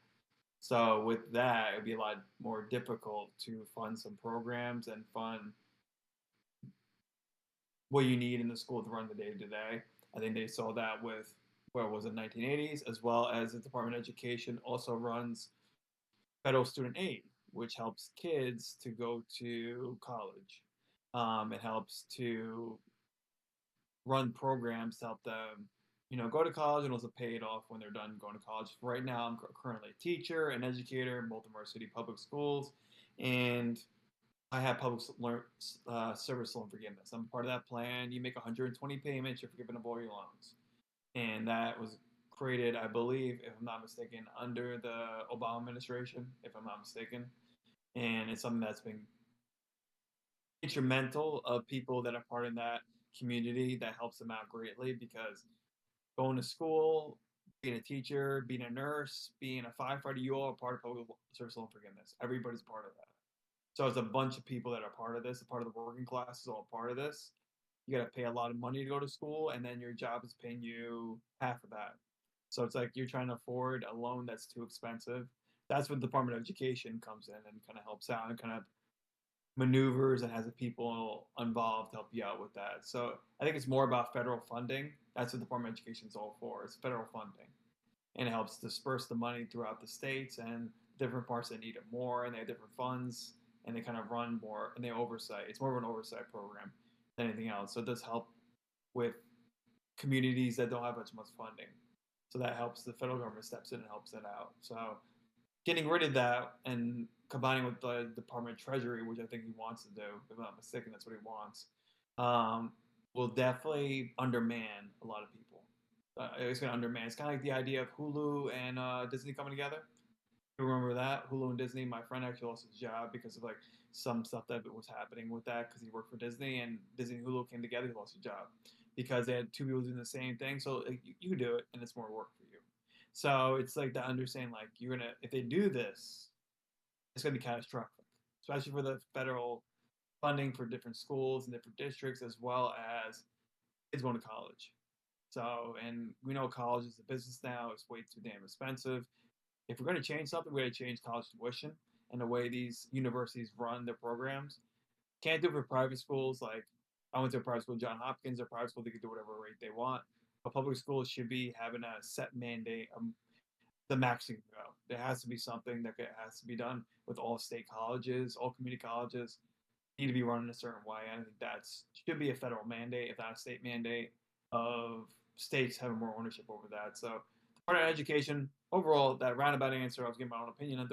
B: So with that, it'd be a lot more difficult to fund some programs and fund what you need in the school to run the day to day. I think they saw that with what was it, 1980s, as well as the Department of Education also runs federal student aid, which helps kids to go to college. It helps to run programs to help them, go to college and also pay it off when they're done going to college. Right now, I'm currently a teacher, an educator in Baltimore City Public Schools, and I have service loan forgiveness. I'm part of that plan. You make 120 payments, you're forgiven of all your loans, and that was created, I believe, if I'm not mistaken, under the Obama administration, if I'm not mistaken, and it's something that's been instrumental of people that are part of that community that helps them out greatly because going to school, being a teacher, being a nurse, being a firefighter, you all are part of public service loan forgiveness. Everybody's part of that. So it's a bunch of people that are part of this. A part of the working class is all part of this. You got to pay a lot of money to go to school, and then your job is paying you half of that. So it's like you're trying to afford a loan that's too expensive. That's when the Department of Education comes in and kind of helps out and kind of maneuvers and has the people involved to help you out with that. So I think it's more about federal funding. That's what the Department of Education is all for. It's federal funding, and it helps disperse the money throughout the states and different parts that need it more, and they have different funds, and they kind of run more and they oversight. It's more of an oversight program than anything else. So it does help with communities that don't have much funding. So that helps. The federal government steps in and helps it out. So getting rid of that and combining with the Department of Treasury, which I think he wants to do, if I'm not mistaken, that's what he wants, um, will definitely underman a lot of people. It's going to underman. It's kind of like the idea of Hulu and Disney coming together. You remember that Hulu and Disney? My friend actually lost his job because of like some stuff that was happening with that because he worked for Disney and Disney and Hulu came together. He lost his job because they had two people doing the same thing. So like, you do it, and it's more work for you. So it's like the understanding, like you're gonna if they do this, it's gonna be catastrophic, especially for the federal funding for different schools and different districts, as well as kids going to college. So, and we know college is a business now; it's way too damn expensive. If we're going to change something, we're going to change college tuition and the way these universities run their programs. Can't do it for private schools. Like I went to a private school, John Hopkins, or private school, they could do whatever rate they want. But public schools should be having a set mandate, the max you can go. There has to be something that has to be done with all state colleges, all community colleges need to be run in a certain way. And I think that's should be a federal mandate, if not a state mandate, of states having more ownership over that. So part of education overall, that roundabout answer, I was giving my own opinion on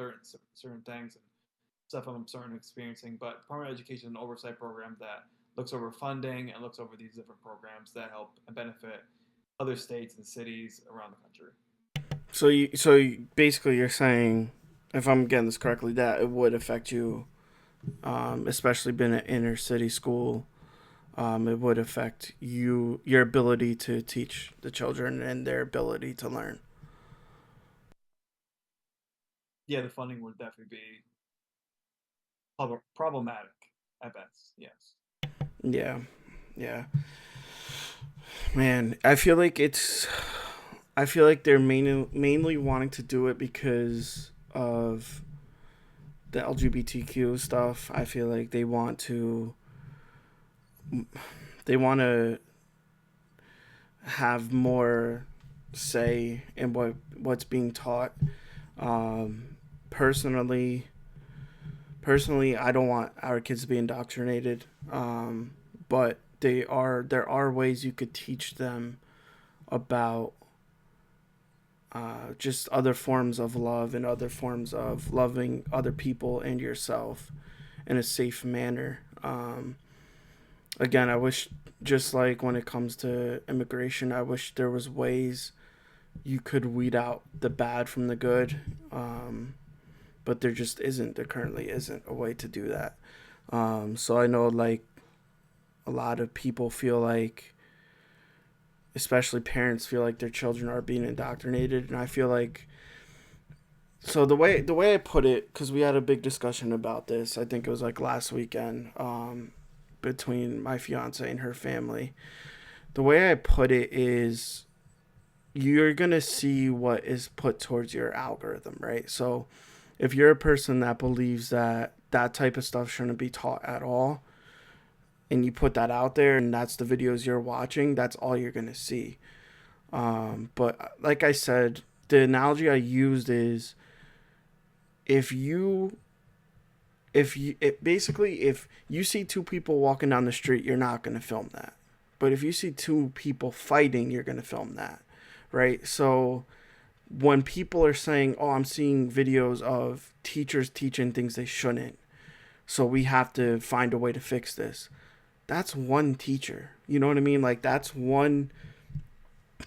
B: certain things and stuff I'm certain experiencing. But Department of Education is an oversight program that looks over funding and looks over these different programs that help and benefit other states and cities around the country.
A: Basically you're saying, if I'm getting this correctly, that it would affect you, especially being an inner city school. It would affect your ability to teach the children and their ability to learn.
B: Yeah, the funding would definitely be problematic at best. Yes.
A: Yeah, yeah, man. I feel like they're mainly wanting to do it because of the LGBTQ stuff. I feel like they want to have more say in what's being taught. Um, personally, personally, I don't want our kids to be indoctrinated. But there are ways you could teach them about just other forms of love and other forms of loving other people and yourself in a safe manner. Again, I wish, just like when it comes to immigration, I wish there was ways you could weed out the bad from the good. But there just isn't. There currently isn't a way to do that. So I know, like, a lot of people feel like, especially parents, feel like their children are being indoctrinated, and I feel like, so the way I put it, because we had a big discussion about this. I think it was like last weekend, between my fiance and her family. The way I put it is, you're gonna see what is put towards your algorithm, right? So if you're a person that believes that that type of stuff shouldn't be taught at all, and you put that out there and that's the videos you're watching, that's all you're gonna see. But like I said, the analogy I used is, if you if you see two people walking down the street, you're not gonna film that. But if you see two people fighting, you're gonna film that, right? So when people are saying, "Oh, I'm seeing videos of teachers teaching things they shouldn't, so we have to find a way to fix this," that's one teacher. You know what I mean? Like, that's one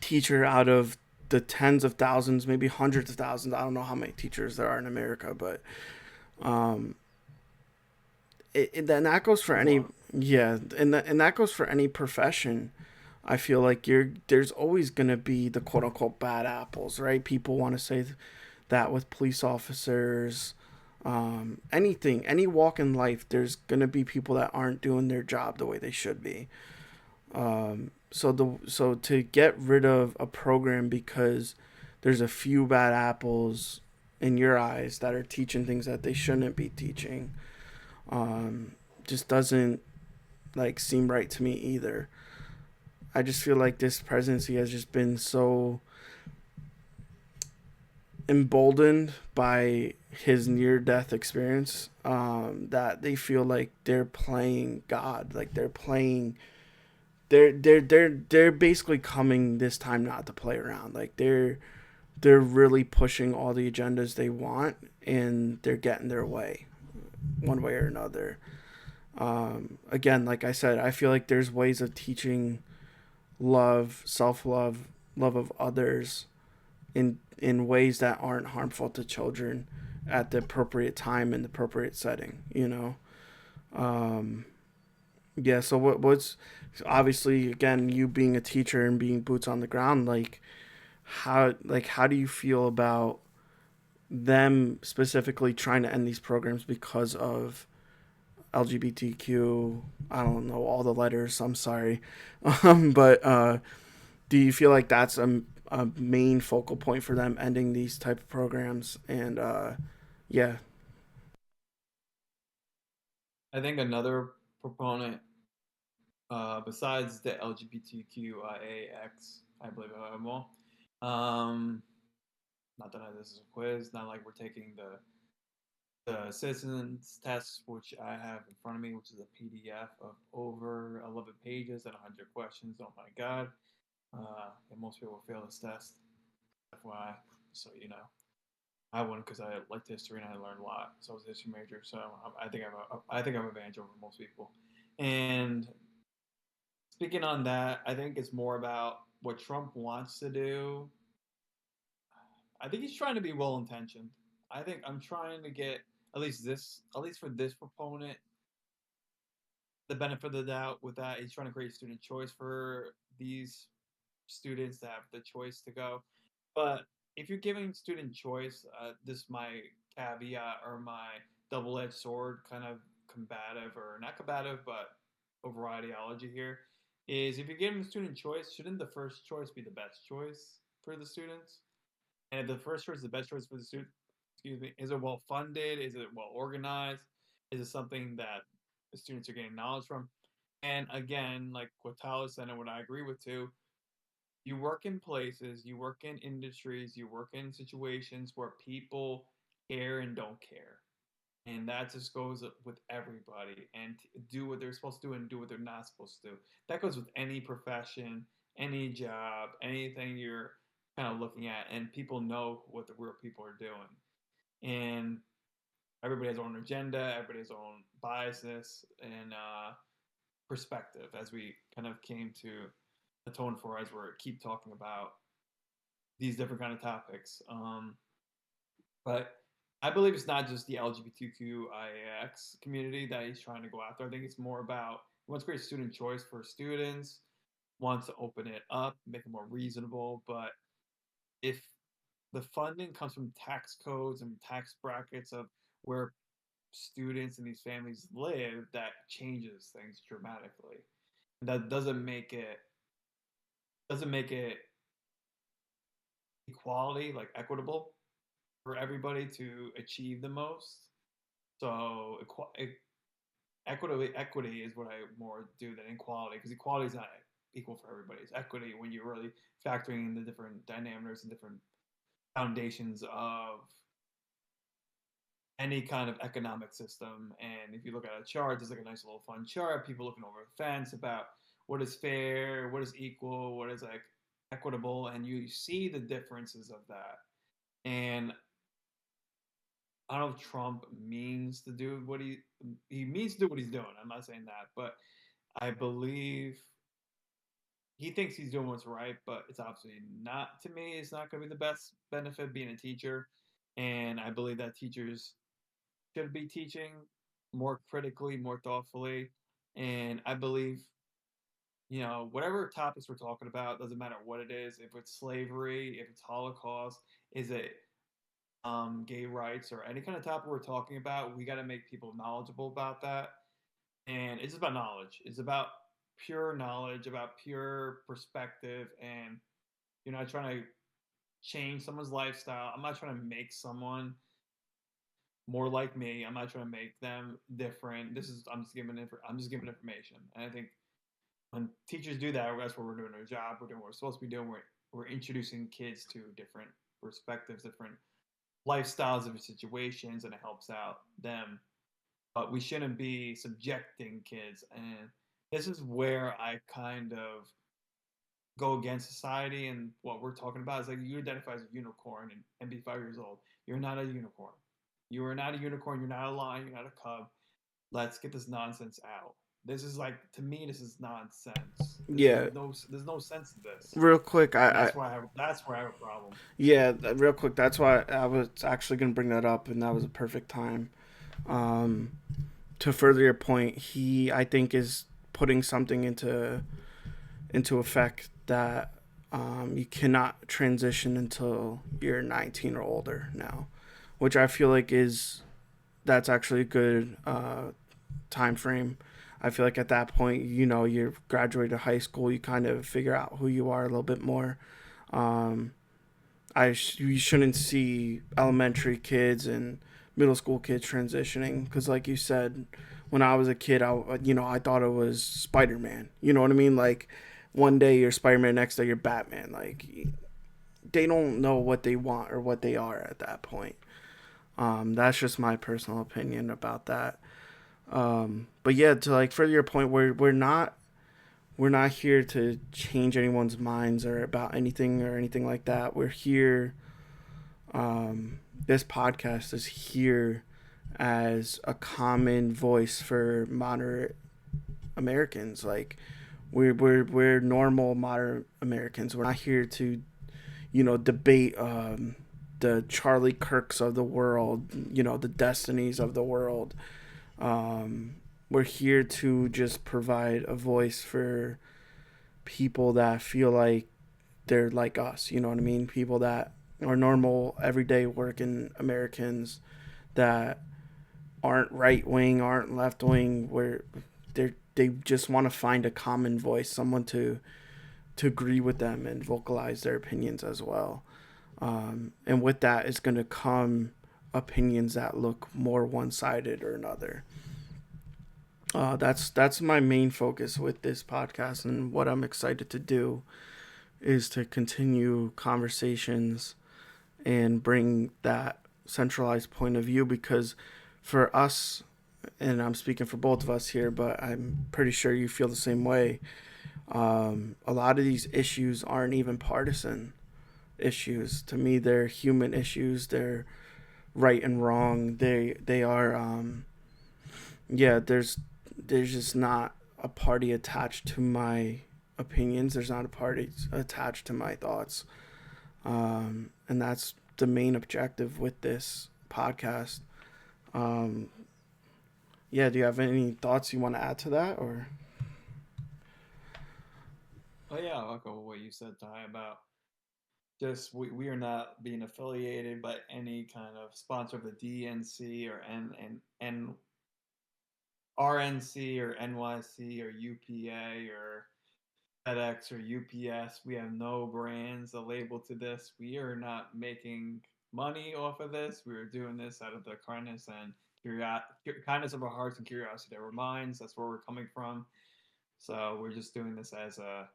A: teacher out of the tens of thousands, maybe hundreds of thousands. I don't know how many teachers there are in America, but um, and that goes for
B: There's a
A: any,
B: lot.
A: yeah, and that goes for any profession. I feel like there's always gonna be the quote unquote bad apples, right? People want to say that with police officers, anything, any walk in life, there's gonna be people that aren't doing their job the way they should be. So to get rid of a program because there's a few bad apples in your eyes that are teaching things that they shouldn't be teaching, um, just doesn't, like, seem right to me either. I just feel like this presidency has just been so emboldened by his near death experience, that they feel like they're playing God, like they're basically coming this time not to play around. Like, they're really pushing all the agendas they want, and they're getting their way one way or another. Again, like I said, I feel like there's ways of teaching love, self love, love of others, in ways that aren't harmful to children at the appropriate time and the appropriate setting. You know. Yeah. So what's Obviously, again, you being a teacher and being boots on the ground, how do you feel about them specifically trying to end these programs because of LGBTQ? I don't know all the letters. I'm sorry, but do you feel like that's a main focal point for them ending these type of programs? And yeah,
B: I think another proponent, besides the LGBTQIAX, I believe I have them all. Um, Not that this is a quiz, not like we're taking the citizens test, which I have in front of me, which is a PDF of over 11 pages and 100 questions. Oh my God. And most people fail this test, FYI, so you know. I wouldn't because I liked history and I learned a lot. So I was a history major, so I think I'm an advantage over most people. And speaking on that, I think it's more about what Trump wants to do. I think he's trying to be well intentioned. I think I'm trying to get at least for this proponent, the benefit of the doubt with that. He's trying to create student choice for these students to have the choice to go. But if you're giving student choice, this is my caveat or my double-edged sword kind of combative or not combative, but over ideology here is if you're giving student choice, shouldn't the first choice be the best choice for the students? And if the first choice is the best choice for the student, excuse me, is it well funded? Is it well organized? Is it something that the students are getting knowledge from? And again, like what Tyler said and what I agree with too, you work in places, you work in industries, you work in situations where people care and don't care. And that just goes with everybody and do what they're supposed to do and do what they're not supposed to do. That goes with any profession, any job, anything you're kind of looking at. And people know what the real people are doing. And everybody has their own agenda, everybody has their own biasness and perspective, as we kind of came to atone for as we keep talking about these different kind of topics. But I believe it's not just the LGBTQIAX community that he's trying to go after. I think it's more about he wants to create student choice for students, wants to open it up, make it more reasonable. But if the funding comes from tax codes and tax brackets of where students and these families live, that changes things dramatically. That doesn't make it equality, like equitable for everybody to achieve the most. So equity is what I more do than equality because equality is not equal for everybody. It's equity when you're really factoring in the different dynamics and different foundations of any kind of economic system. And if you look at a chart, there's like a nice little fun chart. People looking over the fence about what is fair, what is equal, what is like equitable, and you see the differences of that. And I don't know if Trump means to do what he means to do what he's doing. I'm not saying that, but I believe he thinks he's doing what's right, but it's obviously not. To me, it's not going to be the best benefit being a teacher, and I believe that teachers should be teaching more critically, more thoughtfully, and I believe whatever topics we're talking about doesn't matter what it is. If it's slavery, if it's Holocaust, is it gay rights or any kind of topic we're talking about, we got to make people knowledgeable about that. And it's about knowledge. It's about pure knowledge, about pure perspective. And you're not trying to change someone's lifestyle. I'm not trying to make someone more like me. I'm not trying to make them different. I'm just giving information. And I think when teachers do that, that's what we're doing our job. We're doing what we're supposed to be doing. We're introducing kids to different perspectives, different lifestyles, different situations, and it helps out them. But we shouldn't be subjecting kids. And this is where I kind of go against society and what we're talking about. Is like you identify as a unicorn and be 5 years old. You're not a unicorn. You are not a unicorn. You're not a lion. You're not a cub. Let's get this nonsense out. This is like to me, this is nonsense.
A: yeah.
B: There's no sense to this,
A: Real quick,
B: and that's where I have a problem.
A: yeah, real quick. That's why I was actually gonna bring that up, and that was a perfect time. Um, to further your point, he I think is putting something into effect that you cannot transition until you're 19 or older now, which I feel like is that's actually a good time frame. I feel like at that point, you've graduated high school, you kind of figure out who you are a little bit more. Um, you shouldn't see elementary kids and middle school kids transitioning because, like you said, when I was a kid, I thought it was Spider Man. You know what I mean? Like one day you're Spider Man, next day you're Batman. Like they don't know what they want or what they are at that point. That's just my personal opinion about that. But yeah, to like further your point, we're not here to change anyone's minds or about anything like that. We're here. This podcast is here as a common voice for moderate Americans. Like we're normal moderate Americans. We're not here to debate the Charlie Kirks of the world. The destinies of the world. We're here to just provide a voice for people that feel like they're like us. You know what I mean? People that are normal, everyday working Americans that aren't right wing, aren't left wing, where they just want to find a common voice, someone to agree with them and vocalize their opinions as well. And with that is going to come opinions that look more one sided or another. That's my main focus with this podcast, and what I'm excited to do is to continue conversations and bring that centralized point of view because for us, and I'm speaking for both of us here, but I'm pretty sure you feel the same way. A lot of these issues aren't even partisan issues. To me, they're human issues. They're right and wrong. They are yeah. There's just not a party attached to my opinions. There's not a party attached to my thoughts. And that's the main objective with this podcast. Um, yeah, do you have any thoughts you want to add to that, or?
B: Oh yeah, I'll echo what you said, Ty, about just we are not being affiliated by any kind of sponsor of the DNC or N RNC or NYC or UPA or FedEx or UPS. We have no brands, a label to this. We are not making money off of this. We are doing this out of the kindness and kindness of our hearts and curiosity of our minds. That's where we're coming from. So we're just doing this as a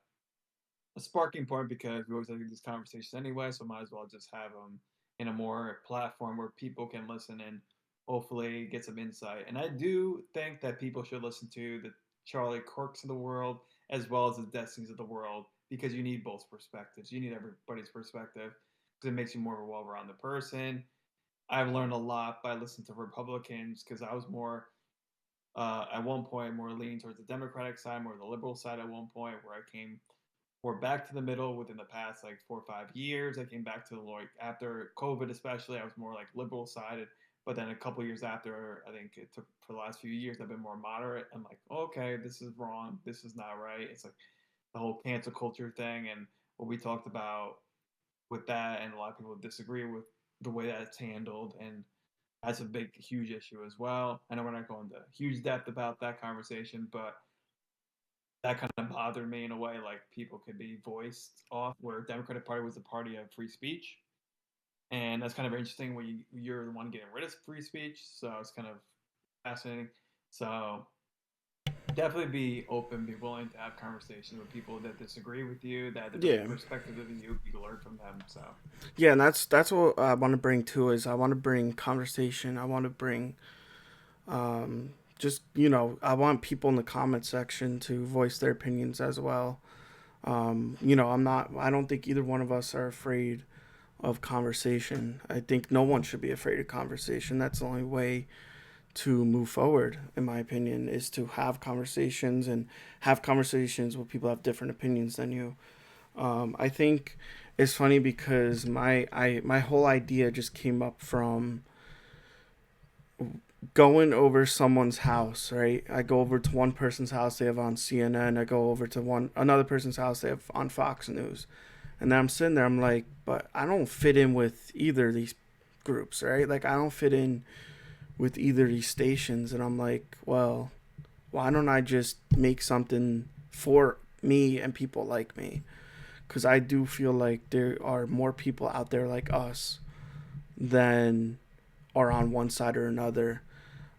B: sparking point because we always have these conversations anyway. So might as well just have them in a more platform where people can listen and hopefully get some insight. And I do think that people should listen to the Charlie Kirks of the world as well as the Destinies of the world because you need both perspectives. You need everybody's perspective because it makes you more of a well-rounded person. I've learned a lot by listening to Republicans because I was more at one point more leaning towards the Democratic side, more the liberal side at one point, where I came more back to the middle within the past like 4 or 5 years. I came back to the like after COVID, especially. I was more like liberal sided, but then a couple years after, I think it took for the last few years, I've been more moderate. I'm like, okay, this is wrong. This is not right. It's like the whole cancel culture thing and what we talked about with that, and a lot of people disagree with the way that it's handled, and that's a big, huge issue as well. I know we're not going into huge depth about that conversation, but that kind of bothered me in a way. Like people could be voiced off, where Democratic Party was the party of free speech, and that's kind of interesting when you're the one getting rid of free speech. So it's kind of fascinating. So definitely be open, be willing to have conversations with people that disagree with you, that have a different
A: Yeah,
B: perspective than you. You can learn from them. So
A: yeah, and that's what I want to bring too. Is I want to bring conversation. I want to bring just I want people in the comment section to voice their opinions as well. I don't think either one of us are afraid of conversation. I think no one should be afraid of conversation. That's the only way to move forward, in my opinion, is to have conversations and have conversations with people who have different opinions than you. I think it's funny because my whole idea just came up from going over someone's house, right? I go over to one person's house, they have on CNN. I go over to one another person's house, they have on Fox News. And then I'm sitting there, I'm like, but I don't fit in with either of these groups, right? Like I don't fit in with either of these stations. And I'm like, well, why don't I just make something for me and people like me? Because I do feel like there are more people out there like us than are on one side or another.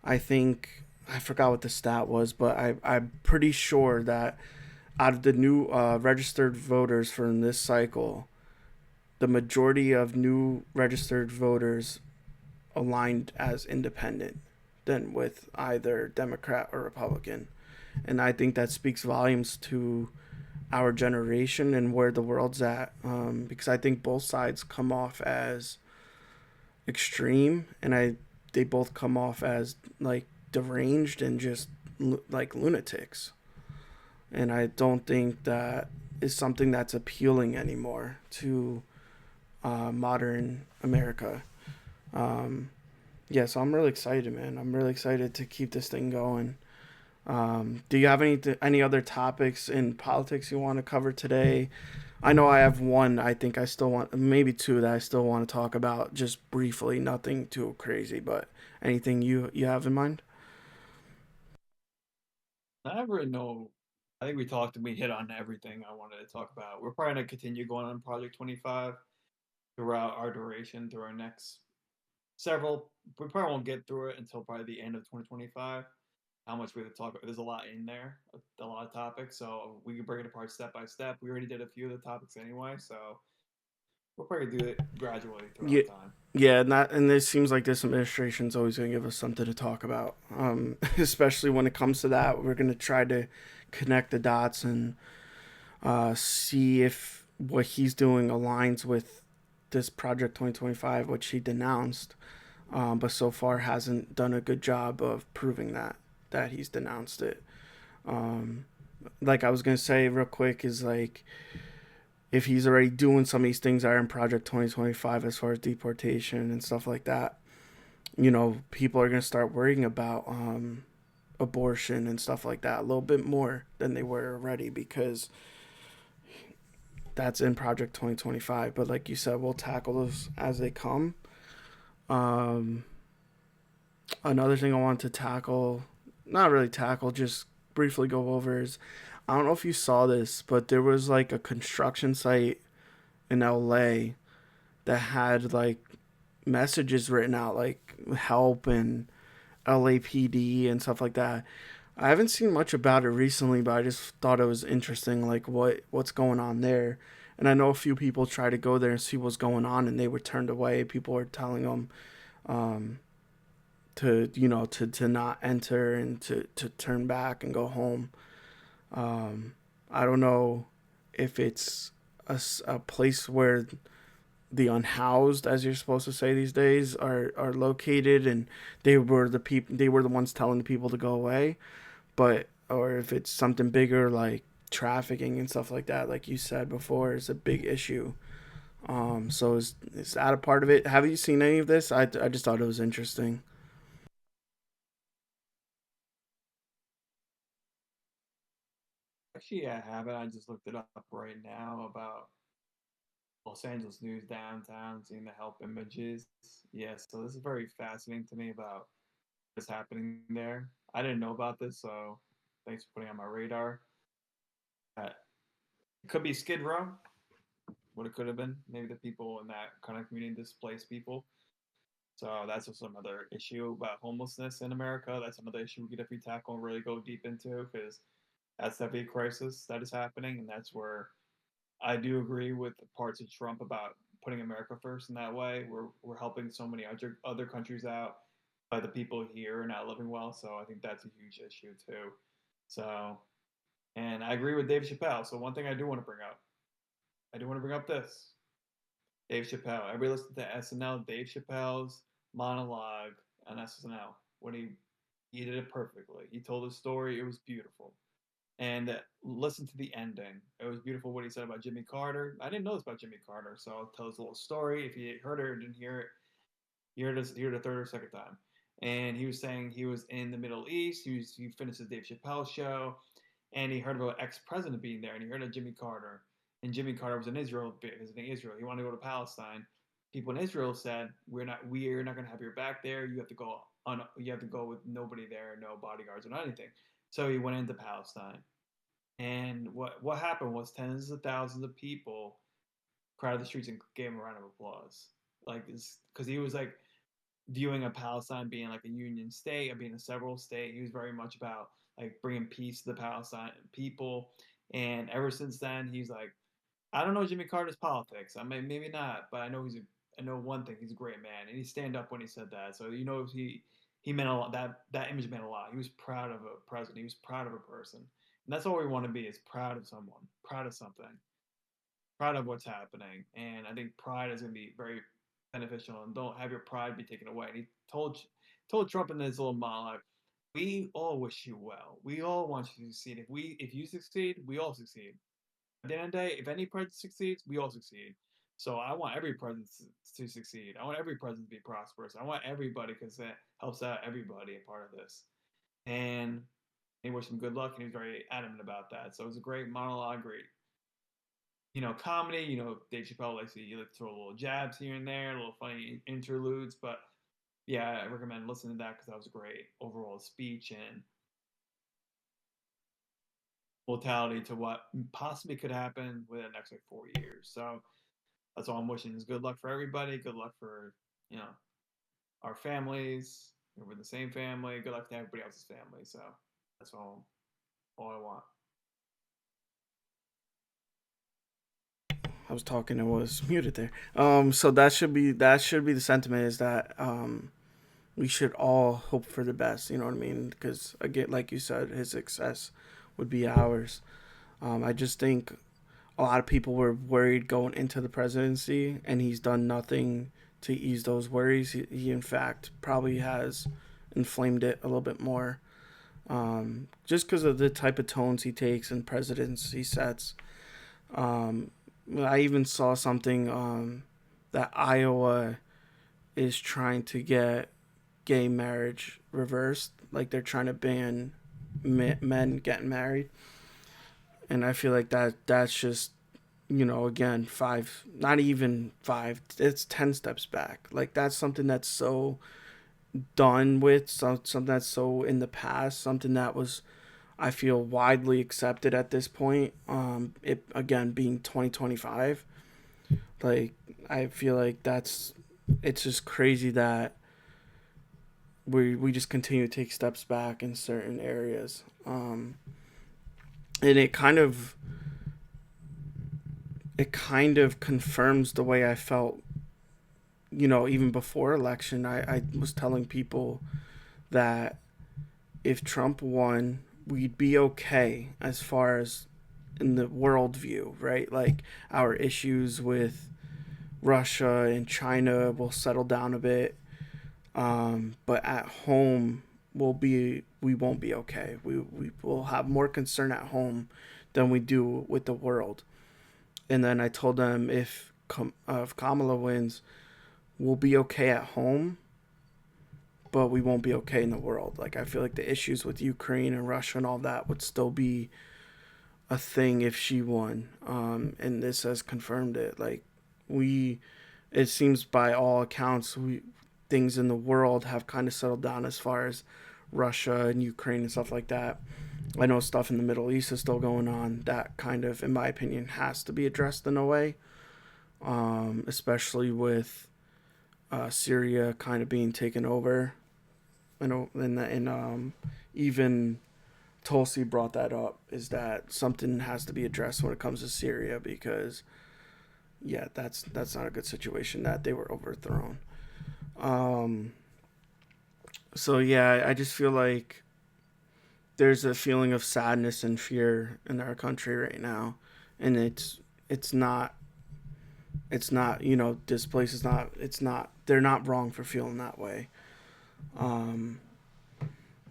A: I think I forgot what the stat was, but I'm pretty sure that out of the new registered voters from this cycle, the majority of new registered voters aligned as independent than with either Democrat or Republican. And I think that speaks volumes to our generation and where the world's at, because I think both sides come off as extreme, and I they both come off as like deranged and just like lunatics. And I don't think that is something that's appealing anymore to modern America. Um, yeah, so I'm really excited, man. I'm really excited to keep this thing going. Do you have any other topics in politics you want to cover today? I know I have one. I think I still want maybe two that I still want to talk about just briefly. Nothing too crazy, but anything you have in mind?
B: I really know. I think we hit on everything I wanted to talk about. We're probably going to continue going on Project 25 throughout our duration, through our next several. We probably won't get through it until probably the end of 2025. How much we have to talk about. There's a lot in there, a lot of topics, so we can break it apart step by step. We already did a few of the topics anyway, so we'll probably do it gradually
A: Yeah,
B: throughout time.
A: yeah, and it seems like this administration's always going to give us something to talk about. Especially when it comes to that, we're going to try to connect the dots and see if what he's doing aligns with this Project 2025, which he denounced, but so far hasn't done a good job of proving that he's denounced it. Um, like I was gonna say real quick is like if he's already doing some of these things that are in Project 2025 as far as deportation and stuff like that, people are gonna start worrying about abortion and stuff like that a little bit more than they were already because that's in Project 2025. But like you said, we'll tackle those as they come. Um, Another thing I want to tackle, not really tackle, just briefly go over is I don't know if you saw this, but there was like a construction site in LA that had like messages written out like help and LAPD and stuff like that. I haven't seen much about it recently, but I just thought it was interesting, like what's going on there. And I know a few people try to go there and see what's going on, and they were turned away. People were telling them um, to not enter and to turn back and go home. Um, I don't know if it's a place where the unhoused, as you're supposed to say these days, are located, and they were the ones telling the people to go away, but or if it's something bigger like trafficking and stuff like that, like you said before, is a big issue. So is that a part of it? Have you seen any of this? I just thought it was interesting.
B: Actually, I haven't. I just looked it up right now about Los Angeles news downtown, seeing the help images. Yes, so this is very fascinating to me about what's happening there. I didn't know about this, so thanks for putting it on my radar. It could be Skid Row, what it could have been. Maybe the people in that kind of community, displaced people. So that's just another issue about homelessness in America. That's another issue we could definitely tackle and really go deep into because that's the big crisis that is happening, and that's where I do agree with parts of Trump about putting America first in that way. We're helping so many other countries out, but the people here are not living well. So I think that's a huge issue too. So, and I agree with Dave Chappelle. So one thing I do want to bring up this Dave Chappelle. Everybody listened to SNL. Dave Chappelle's monologue on SNL when he did it perfectly. He told his story. It was beautiful. And listen to the ending. It was beautiful what he said about Jimmy Carter. I didn't know this about Jimmy Carter, so I'll tell his little story. If you heard it or didn't hear it, hear it a third or second time. and he was saying he was in the Middle East. He finished the Dave Chappelle show, and he heard about ex-president being there, and he heard of Jimmy Carter, and Jimmy Carter was in Israel visiting Israel. He wanted to go to Palestine. People in Israel said, we're not going to have your back there. You have to go with nobody there, no bodyguards or anything." So he went into Palestine, and what happened was tens of thousands of people crowded the streets and gave him a round of applause, like this, because he was like viewing of Palestine being like a union state or being a several state. He was very much about like bringing peace to the Palestine people. And ever since then, he's like, I don't know Jimmy Carter's politics. I mean, maybe not, but I know one thing. He's a great man, and he stand up when he said that. So he meant a lot. That image meant a lot. He was proud of a president. He was proud of a person, and that's all we want to be: is proud of someone, proud of something, proud of what's happening. And I think pride is going to be very beneficial, and don't have your pride be taken away. And he told Trump in his little monologue, "We all wish you well. We all want you to succeed. If you succeed, we all succeed. At the end of the day, if any president succeeds, we all succeed. So I want every president to succeed. I want every president to be prosperous. I want everybody because that helps out everybody a part of this." And he wished him good luck, and he was very adamant about that. So it was a great monologue, great comedy. Dave Chappelle likes to throw little jabs here and there, little funny interludes. But yeah, I recommend listening to that because that was a great overall speech and mortality to what possibly could happen within the next like 4 years. So that's all I'm wishing is good luck for everybody. Good luck for you know our families. We're the same family. Good luck to everybody else's family. So that's all I want.
A: I was talking and was muted there. So that should be the sentiment is that we should all hope for the best. You know what I mean? Because again, like you said, his success would be ours. I just think a lot of people were worried going into the presidency, and he's done nothing to ease those worries. He in fact, probably has inflamed it a little bit more, just because of the type of tones he takes and presidents he sets. Um, I even saw something that Iowa is trying to get gay marriage reversed. Like they're trying to ban men getting married, and I feel like that's just again five, not even five. It's 10 steps back. Like that's something that's so done with, something that's so in the past, something that was I feel widely accepted at this point. It again being 2025. Like I feel like it's just crazy that we just continue to take steps back in certain areas. And it kind of confirms the way I felt. Even before election, I was telling people that if Trump won, we'd be okay as far as in the world view, right? Like our issues with Russia and China will settle down a bit. But at home, we won't be okay. We will have more concern at home than we do with the world. And then I told them if Kamala wins, we'll be okay at home, but we won't be okay in the world. Like I feel like the issues with Ukraine and Russia and all that would still be a thing if she won. And this has confirmed it. Like we, it seems by all accounts, things in the world have kind of settled down as far as Russia and Ukraine and stuff like that. I know stuff in the Middle East is still going on. That kind of, in my opinion, has to be addressed in a way, especially with Syria kind of being taken over. And even Tulsi brought that up, is that something has to be addressed when it comes to Syria because yeah, that's not a good situation that they were overthrown. Um, so yeah, I just feel like there's a feeling of sadness and fear in our country right now, and it's not this place is not it's not they're not wrong for feeling that way. Um,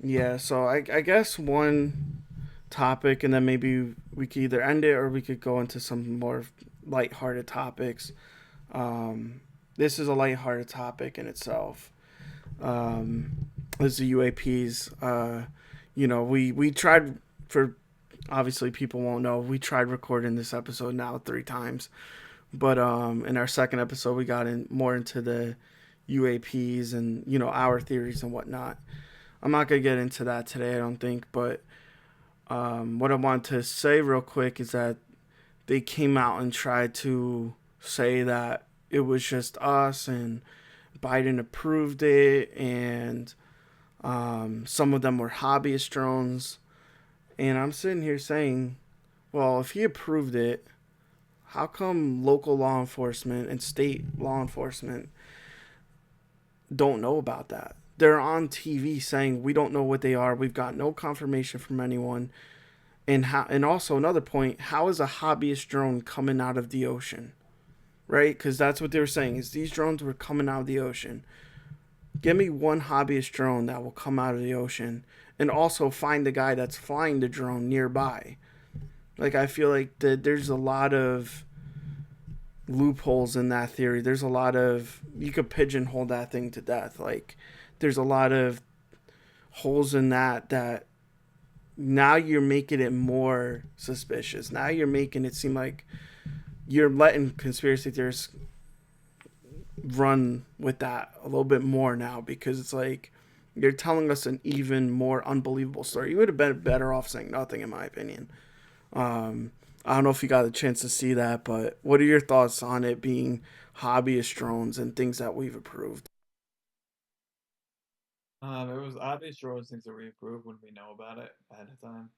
A: yeah, so I guess one topic, and then maybe we could either end it or we could go into some more lighthearted topics. Um, this is a lighthearted topic in itself. Um, is the UAPs. We tried for obviously people won't know we tried recording this episode now 3 times, but in our second episode we got in more into the UAPs and our theories and whatnot. I'm not gonna get into that today, I don't think, but what I want to say real quick is that they came out and tried to say that it was just us and Biden approved it, and some of them were hobbyist drones. And I'm sitting here saying, well, if he approved it, how come local law enforcement and state law enforcement don't know about that? They're on TV saying we don't know what they are. We've got no confirmation from anyone. And also another point, how is a hobbyist drone coming out of the ocean? Right? Because that's what they were saying is these drones were coming out of the ocean. Give me one hobbyist drone that will come out of the ocean, and also find the guy that's flying the drone nearby. Like I feel like there's a lot of loopholes in that theory. There's a lot of you could pigeonhole that thing to death. Like there's a lot of holes in that now you're making it more suspicious. Now you're making it seem like you're letting conspiracy theorists run with that a little bit more now, because it's like you're telling us an even more unbelievable story. You would have been better off saying nothing, in my opinion. Um, I don't know if you got a chance to see that, but what are your thoughts on it being hobbyist drones and things that we've approved?
B: It was obvious drones things that we improve when we know about it ahead of time.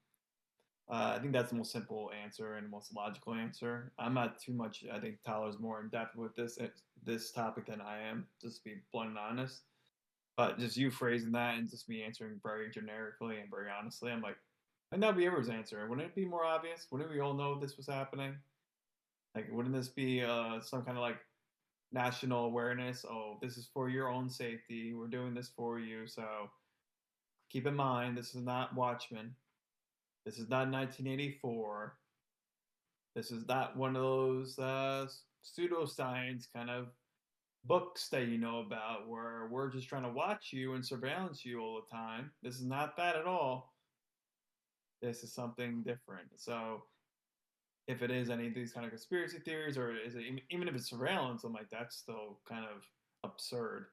B: I think that's the most simple answer and the most logical answer. I'm not too much. I think Tyler's more in depth with this topic than I am. Just to be blunt and honest. But just you phrasing that and just me answering very generically and very honestly, I'm like, and that'd be everyone's answer. Wouldn't it be more obvious? Wouldn't we all know this was happening? Like, wouldn't this be some kind of like national awareness? Oh, this is for your own safety. We're doing this for you. So keep in mind, this is not Watchmen. This is not 1984. This is not one of those pseudoscience kind of books that you know about where we're just trying to watch you and surveillance you all the time. This is not that at all. This is something different. So if it is any of these kind of conspiracy theories, or is it even if it's surveillance, I'm like that's still kind of absurd.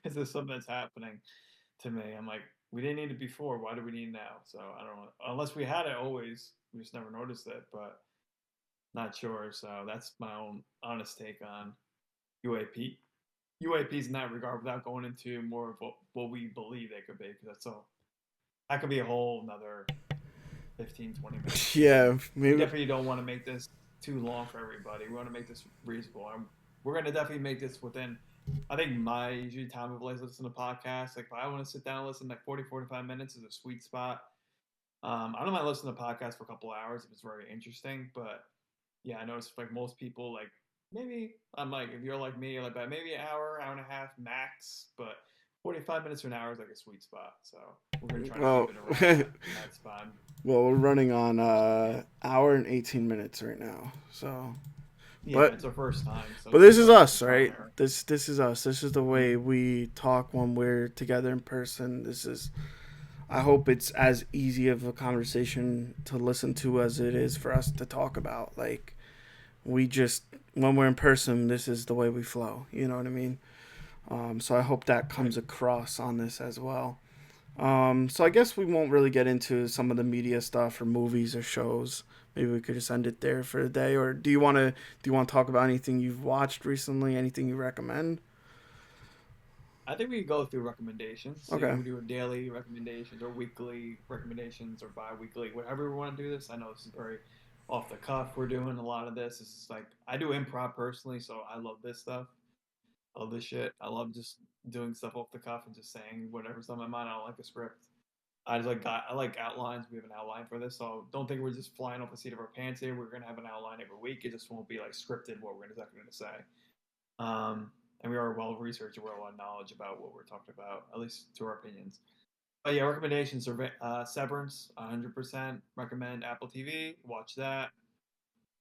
B: Is this something that's happening to me? I'm like, we didn't need it before. Why do we need it now? So I don't know. Unless we had it always, we just never noticed it. But not sure. So that's my own honest take on UAP. UAPs in that regard, without going into more of what we believe they could be, because that's all that could be a whole another 15, 20 minutes. And
A: Yeah,
B: we
A: maybe.
B: definitely don't want to make this too long for everybody. We want to make this reasonable. And we're going to definitely make this within, I think my usually time of listen to podcasts. Like if I want to sit down and listen, like 40, 45 minutes is a sweet spot. I don't mind listening to podcasts for a couple of hours if it's very interesting, but yeah, I noticed like most people like maybe I'm like if you're like me, like maybe an hour, hour and a half max, but 45 minutes to an hour is like a sweet spot. So we're gonna try to keep
A: Well,
B: it around that spot.
A: well, we're running on hour and 18 minutes right now. So,
B: Yeah,
A: but
B: it's our first time, so
A: but
B: it's
A: this
B: just
A: is
B: like
A: us,
B: trial and
A: right?
B: error.
A: This is us. This is the way
B: Mm-hmm.
A: we talk when we're together in person. This is. I hope it's as easy of a conversation to listen to as it is for us to talk about. Like we just when we're in person, this is the way we flow. You know what I mean? So I hope that
B: Right.
A: comes across on this as well. So I guess we won't really get into some of the media stuff or movies or shows. Maybe we could just end it there for the day. Or do you want to talk about anything you've watched recently? Anything you recommend?
B: I think we could go through recommendations. See if
A: Okay.
B: we do a daily recommendations or weekly recommendations or bi-weekly, whatever we want to do this. I know this is very off the cuff. We're doing a lot of this. This is like I do improv personally, so I love this stuff. I love this shit. I love just doing stuff off the cuff and just saying whatever's on my mind. I don't like a script. I like outlines. We have an outline for this, so don't think we're just flying off the seat of our pants here. We're gonna have an outline every week. It just won't be like scripted what we're exactly gonna say. And we are well researched and we're well knowledge about what we're talking about, at least to our opinions. But yeah, recommendations are Severance, 100% recommend Apple TV. Watch that.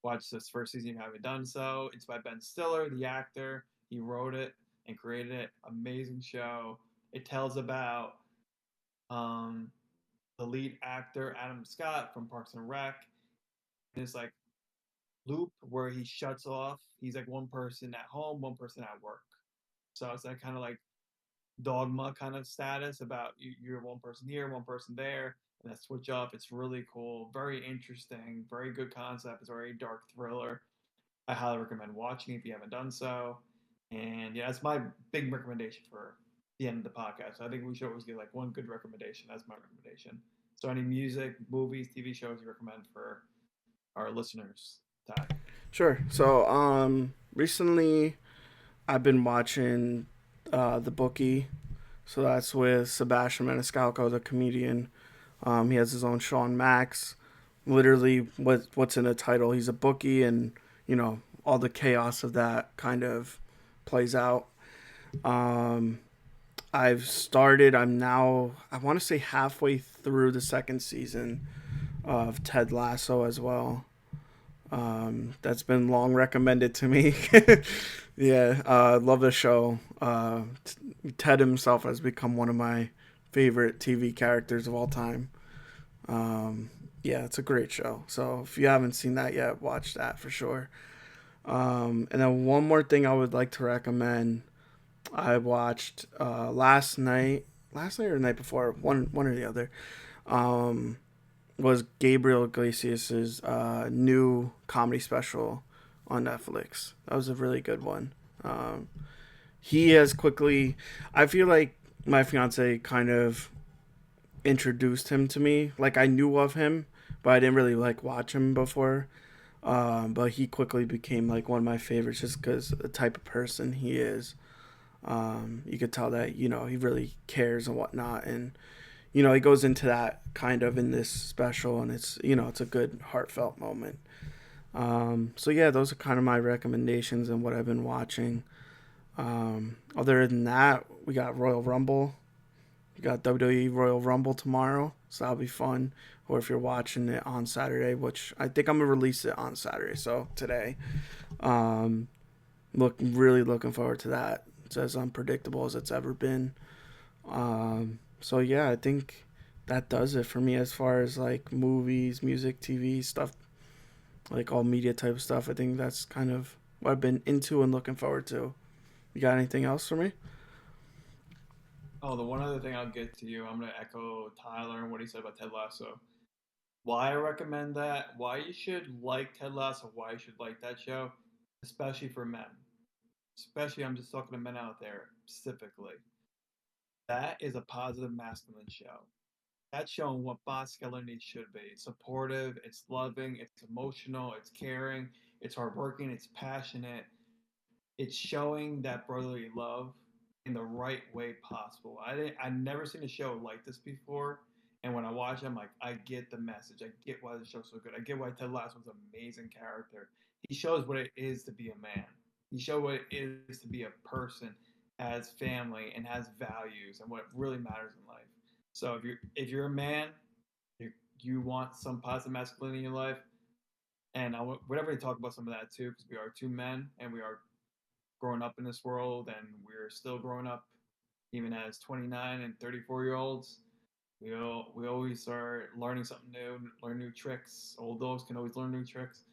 B: Watch this first season if you haven't done so. It's by Ben Stiller, the actor. He wrote it and created it. Amazing show. It tells about um, the lead actor Adam Scott from Parks and Rec. And it's like loop where he shuts off. He's like one person at home, one person at work. So it's that kind of like dogma kind of status about you're one person here, one person there, and that switch up. It's really cool, very interesting, very good concept. It's a very dark thriller. I highly recommend watching if you haven't done so. And yeah, that's my big recommendation for the end of the podcast. I think we should always get like one good recommendation. That's my recommendation. So, any music, movies, TV shows you recommend for our listeners, Ty?
A: Sure. So, recently I've been watching The Bookie. So that's with Sebastian Maniscalco, the comedian. He has his own show on Max. Literally, what's in the title? He's a bookie, and you know all the chaos of that kind of plays out. Um, I've started. I'm now. I want to say halfway through the second season of Ted Lasso as well. That's been long recommended to me. Yeah, love the show. Ted himself has become one of my favorite TV characters of all time. Um, yeah, it's a great show. So if you haven't seen that yet, watch that for sure. And then one more thing I would like to recommend. I watched last night or the night before, one or the other. Um, was Gabriel Iglesias's new comedy special on Netflix. That was a really good one. Um, he has quickly. I feel like my fiance kind of introduced him to me. Like I knew of him, but I didn't really like watch him before. But he quickly became like one of my favorites just because the type of person he is. You could tell that he really cares and whatnot, and he goes into that kind of in this special, and it's a good heartfelt moment. So yeah, those are kind of my recommendations and what I've been watching. Other than that, we got Royal Rumble. We got WWE Royal Rumble tomorrow, so that'll be fun. Or if you're watching it on Saturday, which I think I'm gonna release it on Saturday, so today. Um, really looking forward to that. It's as unpredictable as it's ever been. So yeah, I think that does it for me as far as like movies, music, TV stuff, like all media type of stuff. I think that's kind of what I've been into and looking forward to. You got anything else for me?
B: Oh, the one other thing I'll get to you, I'm going to echo Tyler and what he said about Ted Lasso. Why I recommend that, why you should like Ted Lasso, why you should like that show, especially for men. Especially, I'm just talking to men out there specifically. That is a positive masculine show. That's showing what masculinity should be. It's supportive, it's loving, it's emotional, it's caring, it's hardworking, it's passionate, it's showing that brotherly love in the right way possible. I've never seen a show like this before, and when I watch it, I'm like, I get the message. I get why the show's so good. I get why Ted Lasso's an amazing character. He shows what it is to be a man. He shows what it is to be a person, has family and has values and what really matters in life. So if you're a man, you you want some positive masculinity in your life, and we're definitely talk about some of that too, because we are two men and we are growing up in this world, and we're still growing up even as 29 and 34-year-olds. We always are learning something new, learn new tricks. Old dogs can always learn new tricks.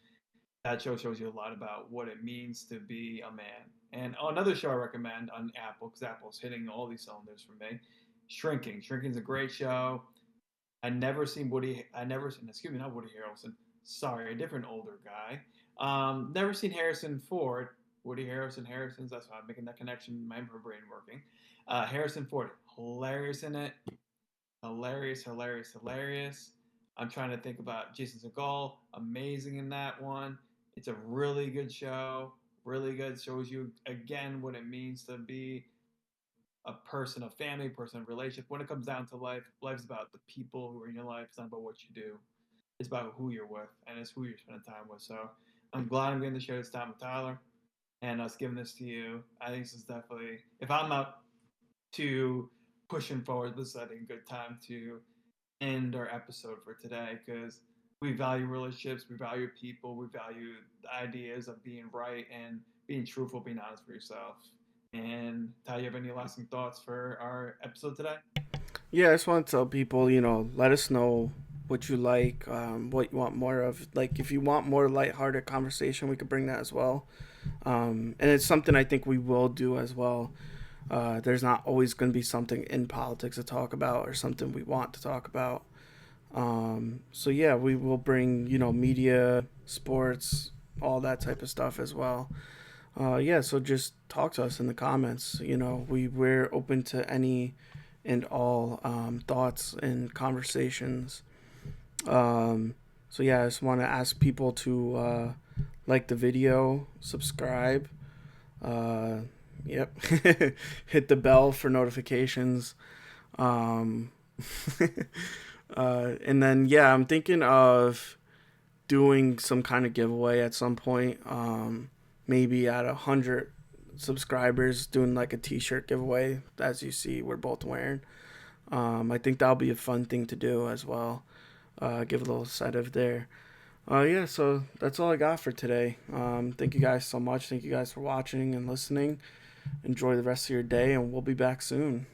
B: That show shows you a lot about what it means to be a man. And another show I recommend on Apple, because Apple's hitting all these cylinders for me, Shrinking. Shrinking's a great show. I never seen, excuse me, not Woody Harrelson. Sorry, a different older guy. Never seen Harrison Ford. Woody Harrelson, Harrison's, that's why I'm making that connection, my brain working. Harrison Ford, hilarious in it. Hilarious, hilarious, hilarious. I'm trying to think about Jason Segel, amazing in that one. It's a really good show. Really good. Shows you again what it means to be a person, a family person, a relationship. When it comes down to life, life's about the people who are in your life. It's not about what you do. It's about who you're with, and it's who you're spending time with. So I'm glad I'm getting to share this time with Tyler and us giving this to you. I think this is definitely, if I'm up to pushing forward, this is, I think, a good time to end our episode for today, because we value relationships, we value people, we value the ideas of being right and being truthful, being honest for yourself. And Ty, you have any lasting thoughts for our episode today?
A: Yeah, I just want to tell people, let us know what you like, what you want more of. Like, if you want more lighthearted conversation, we could bring that as well. And it's something I think we will do as well. There's not always going to be something in politics to talk about or something we want to talk about. So yeah, we will bring media, sports, all that type of stuff as well. Yeah, so just talk to us in the comments. We're open to any and all thoughts and conversations. So yeah, I just want to ask people to like the video, subscribe. Uh, yep, hit the bell for notifications. Um, and then yeah, I'm thinking of doing some kind of giveaway at some point. Maybe at 100 subscribers, doing like a T-shirt giveaway. As you see, we're both wearing. I think that'll be a fun thing to do as well. Give a little incentive there. Yeah, so that's all I got for today. Thank you guys so much. Thank you guys for watching and listening. Enjoy the rest of your day, and we'll be back soon.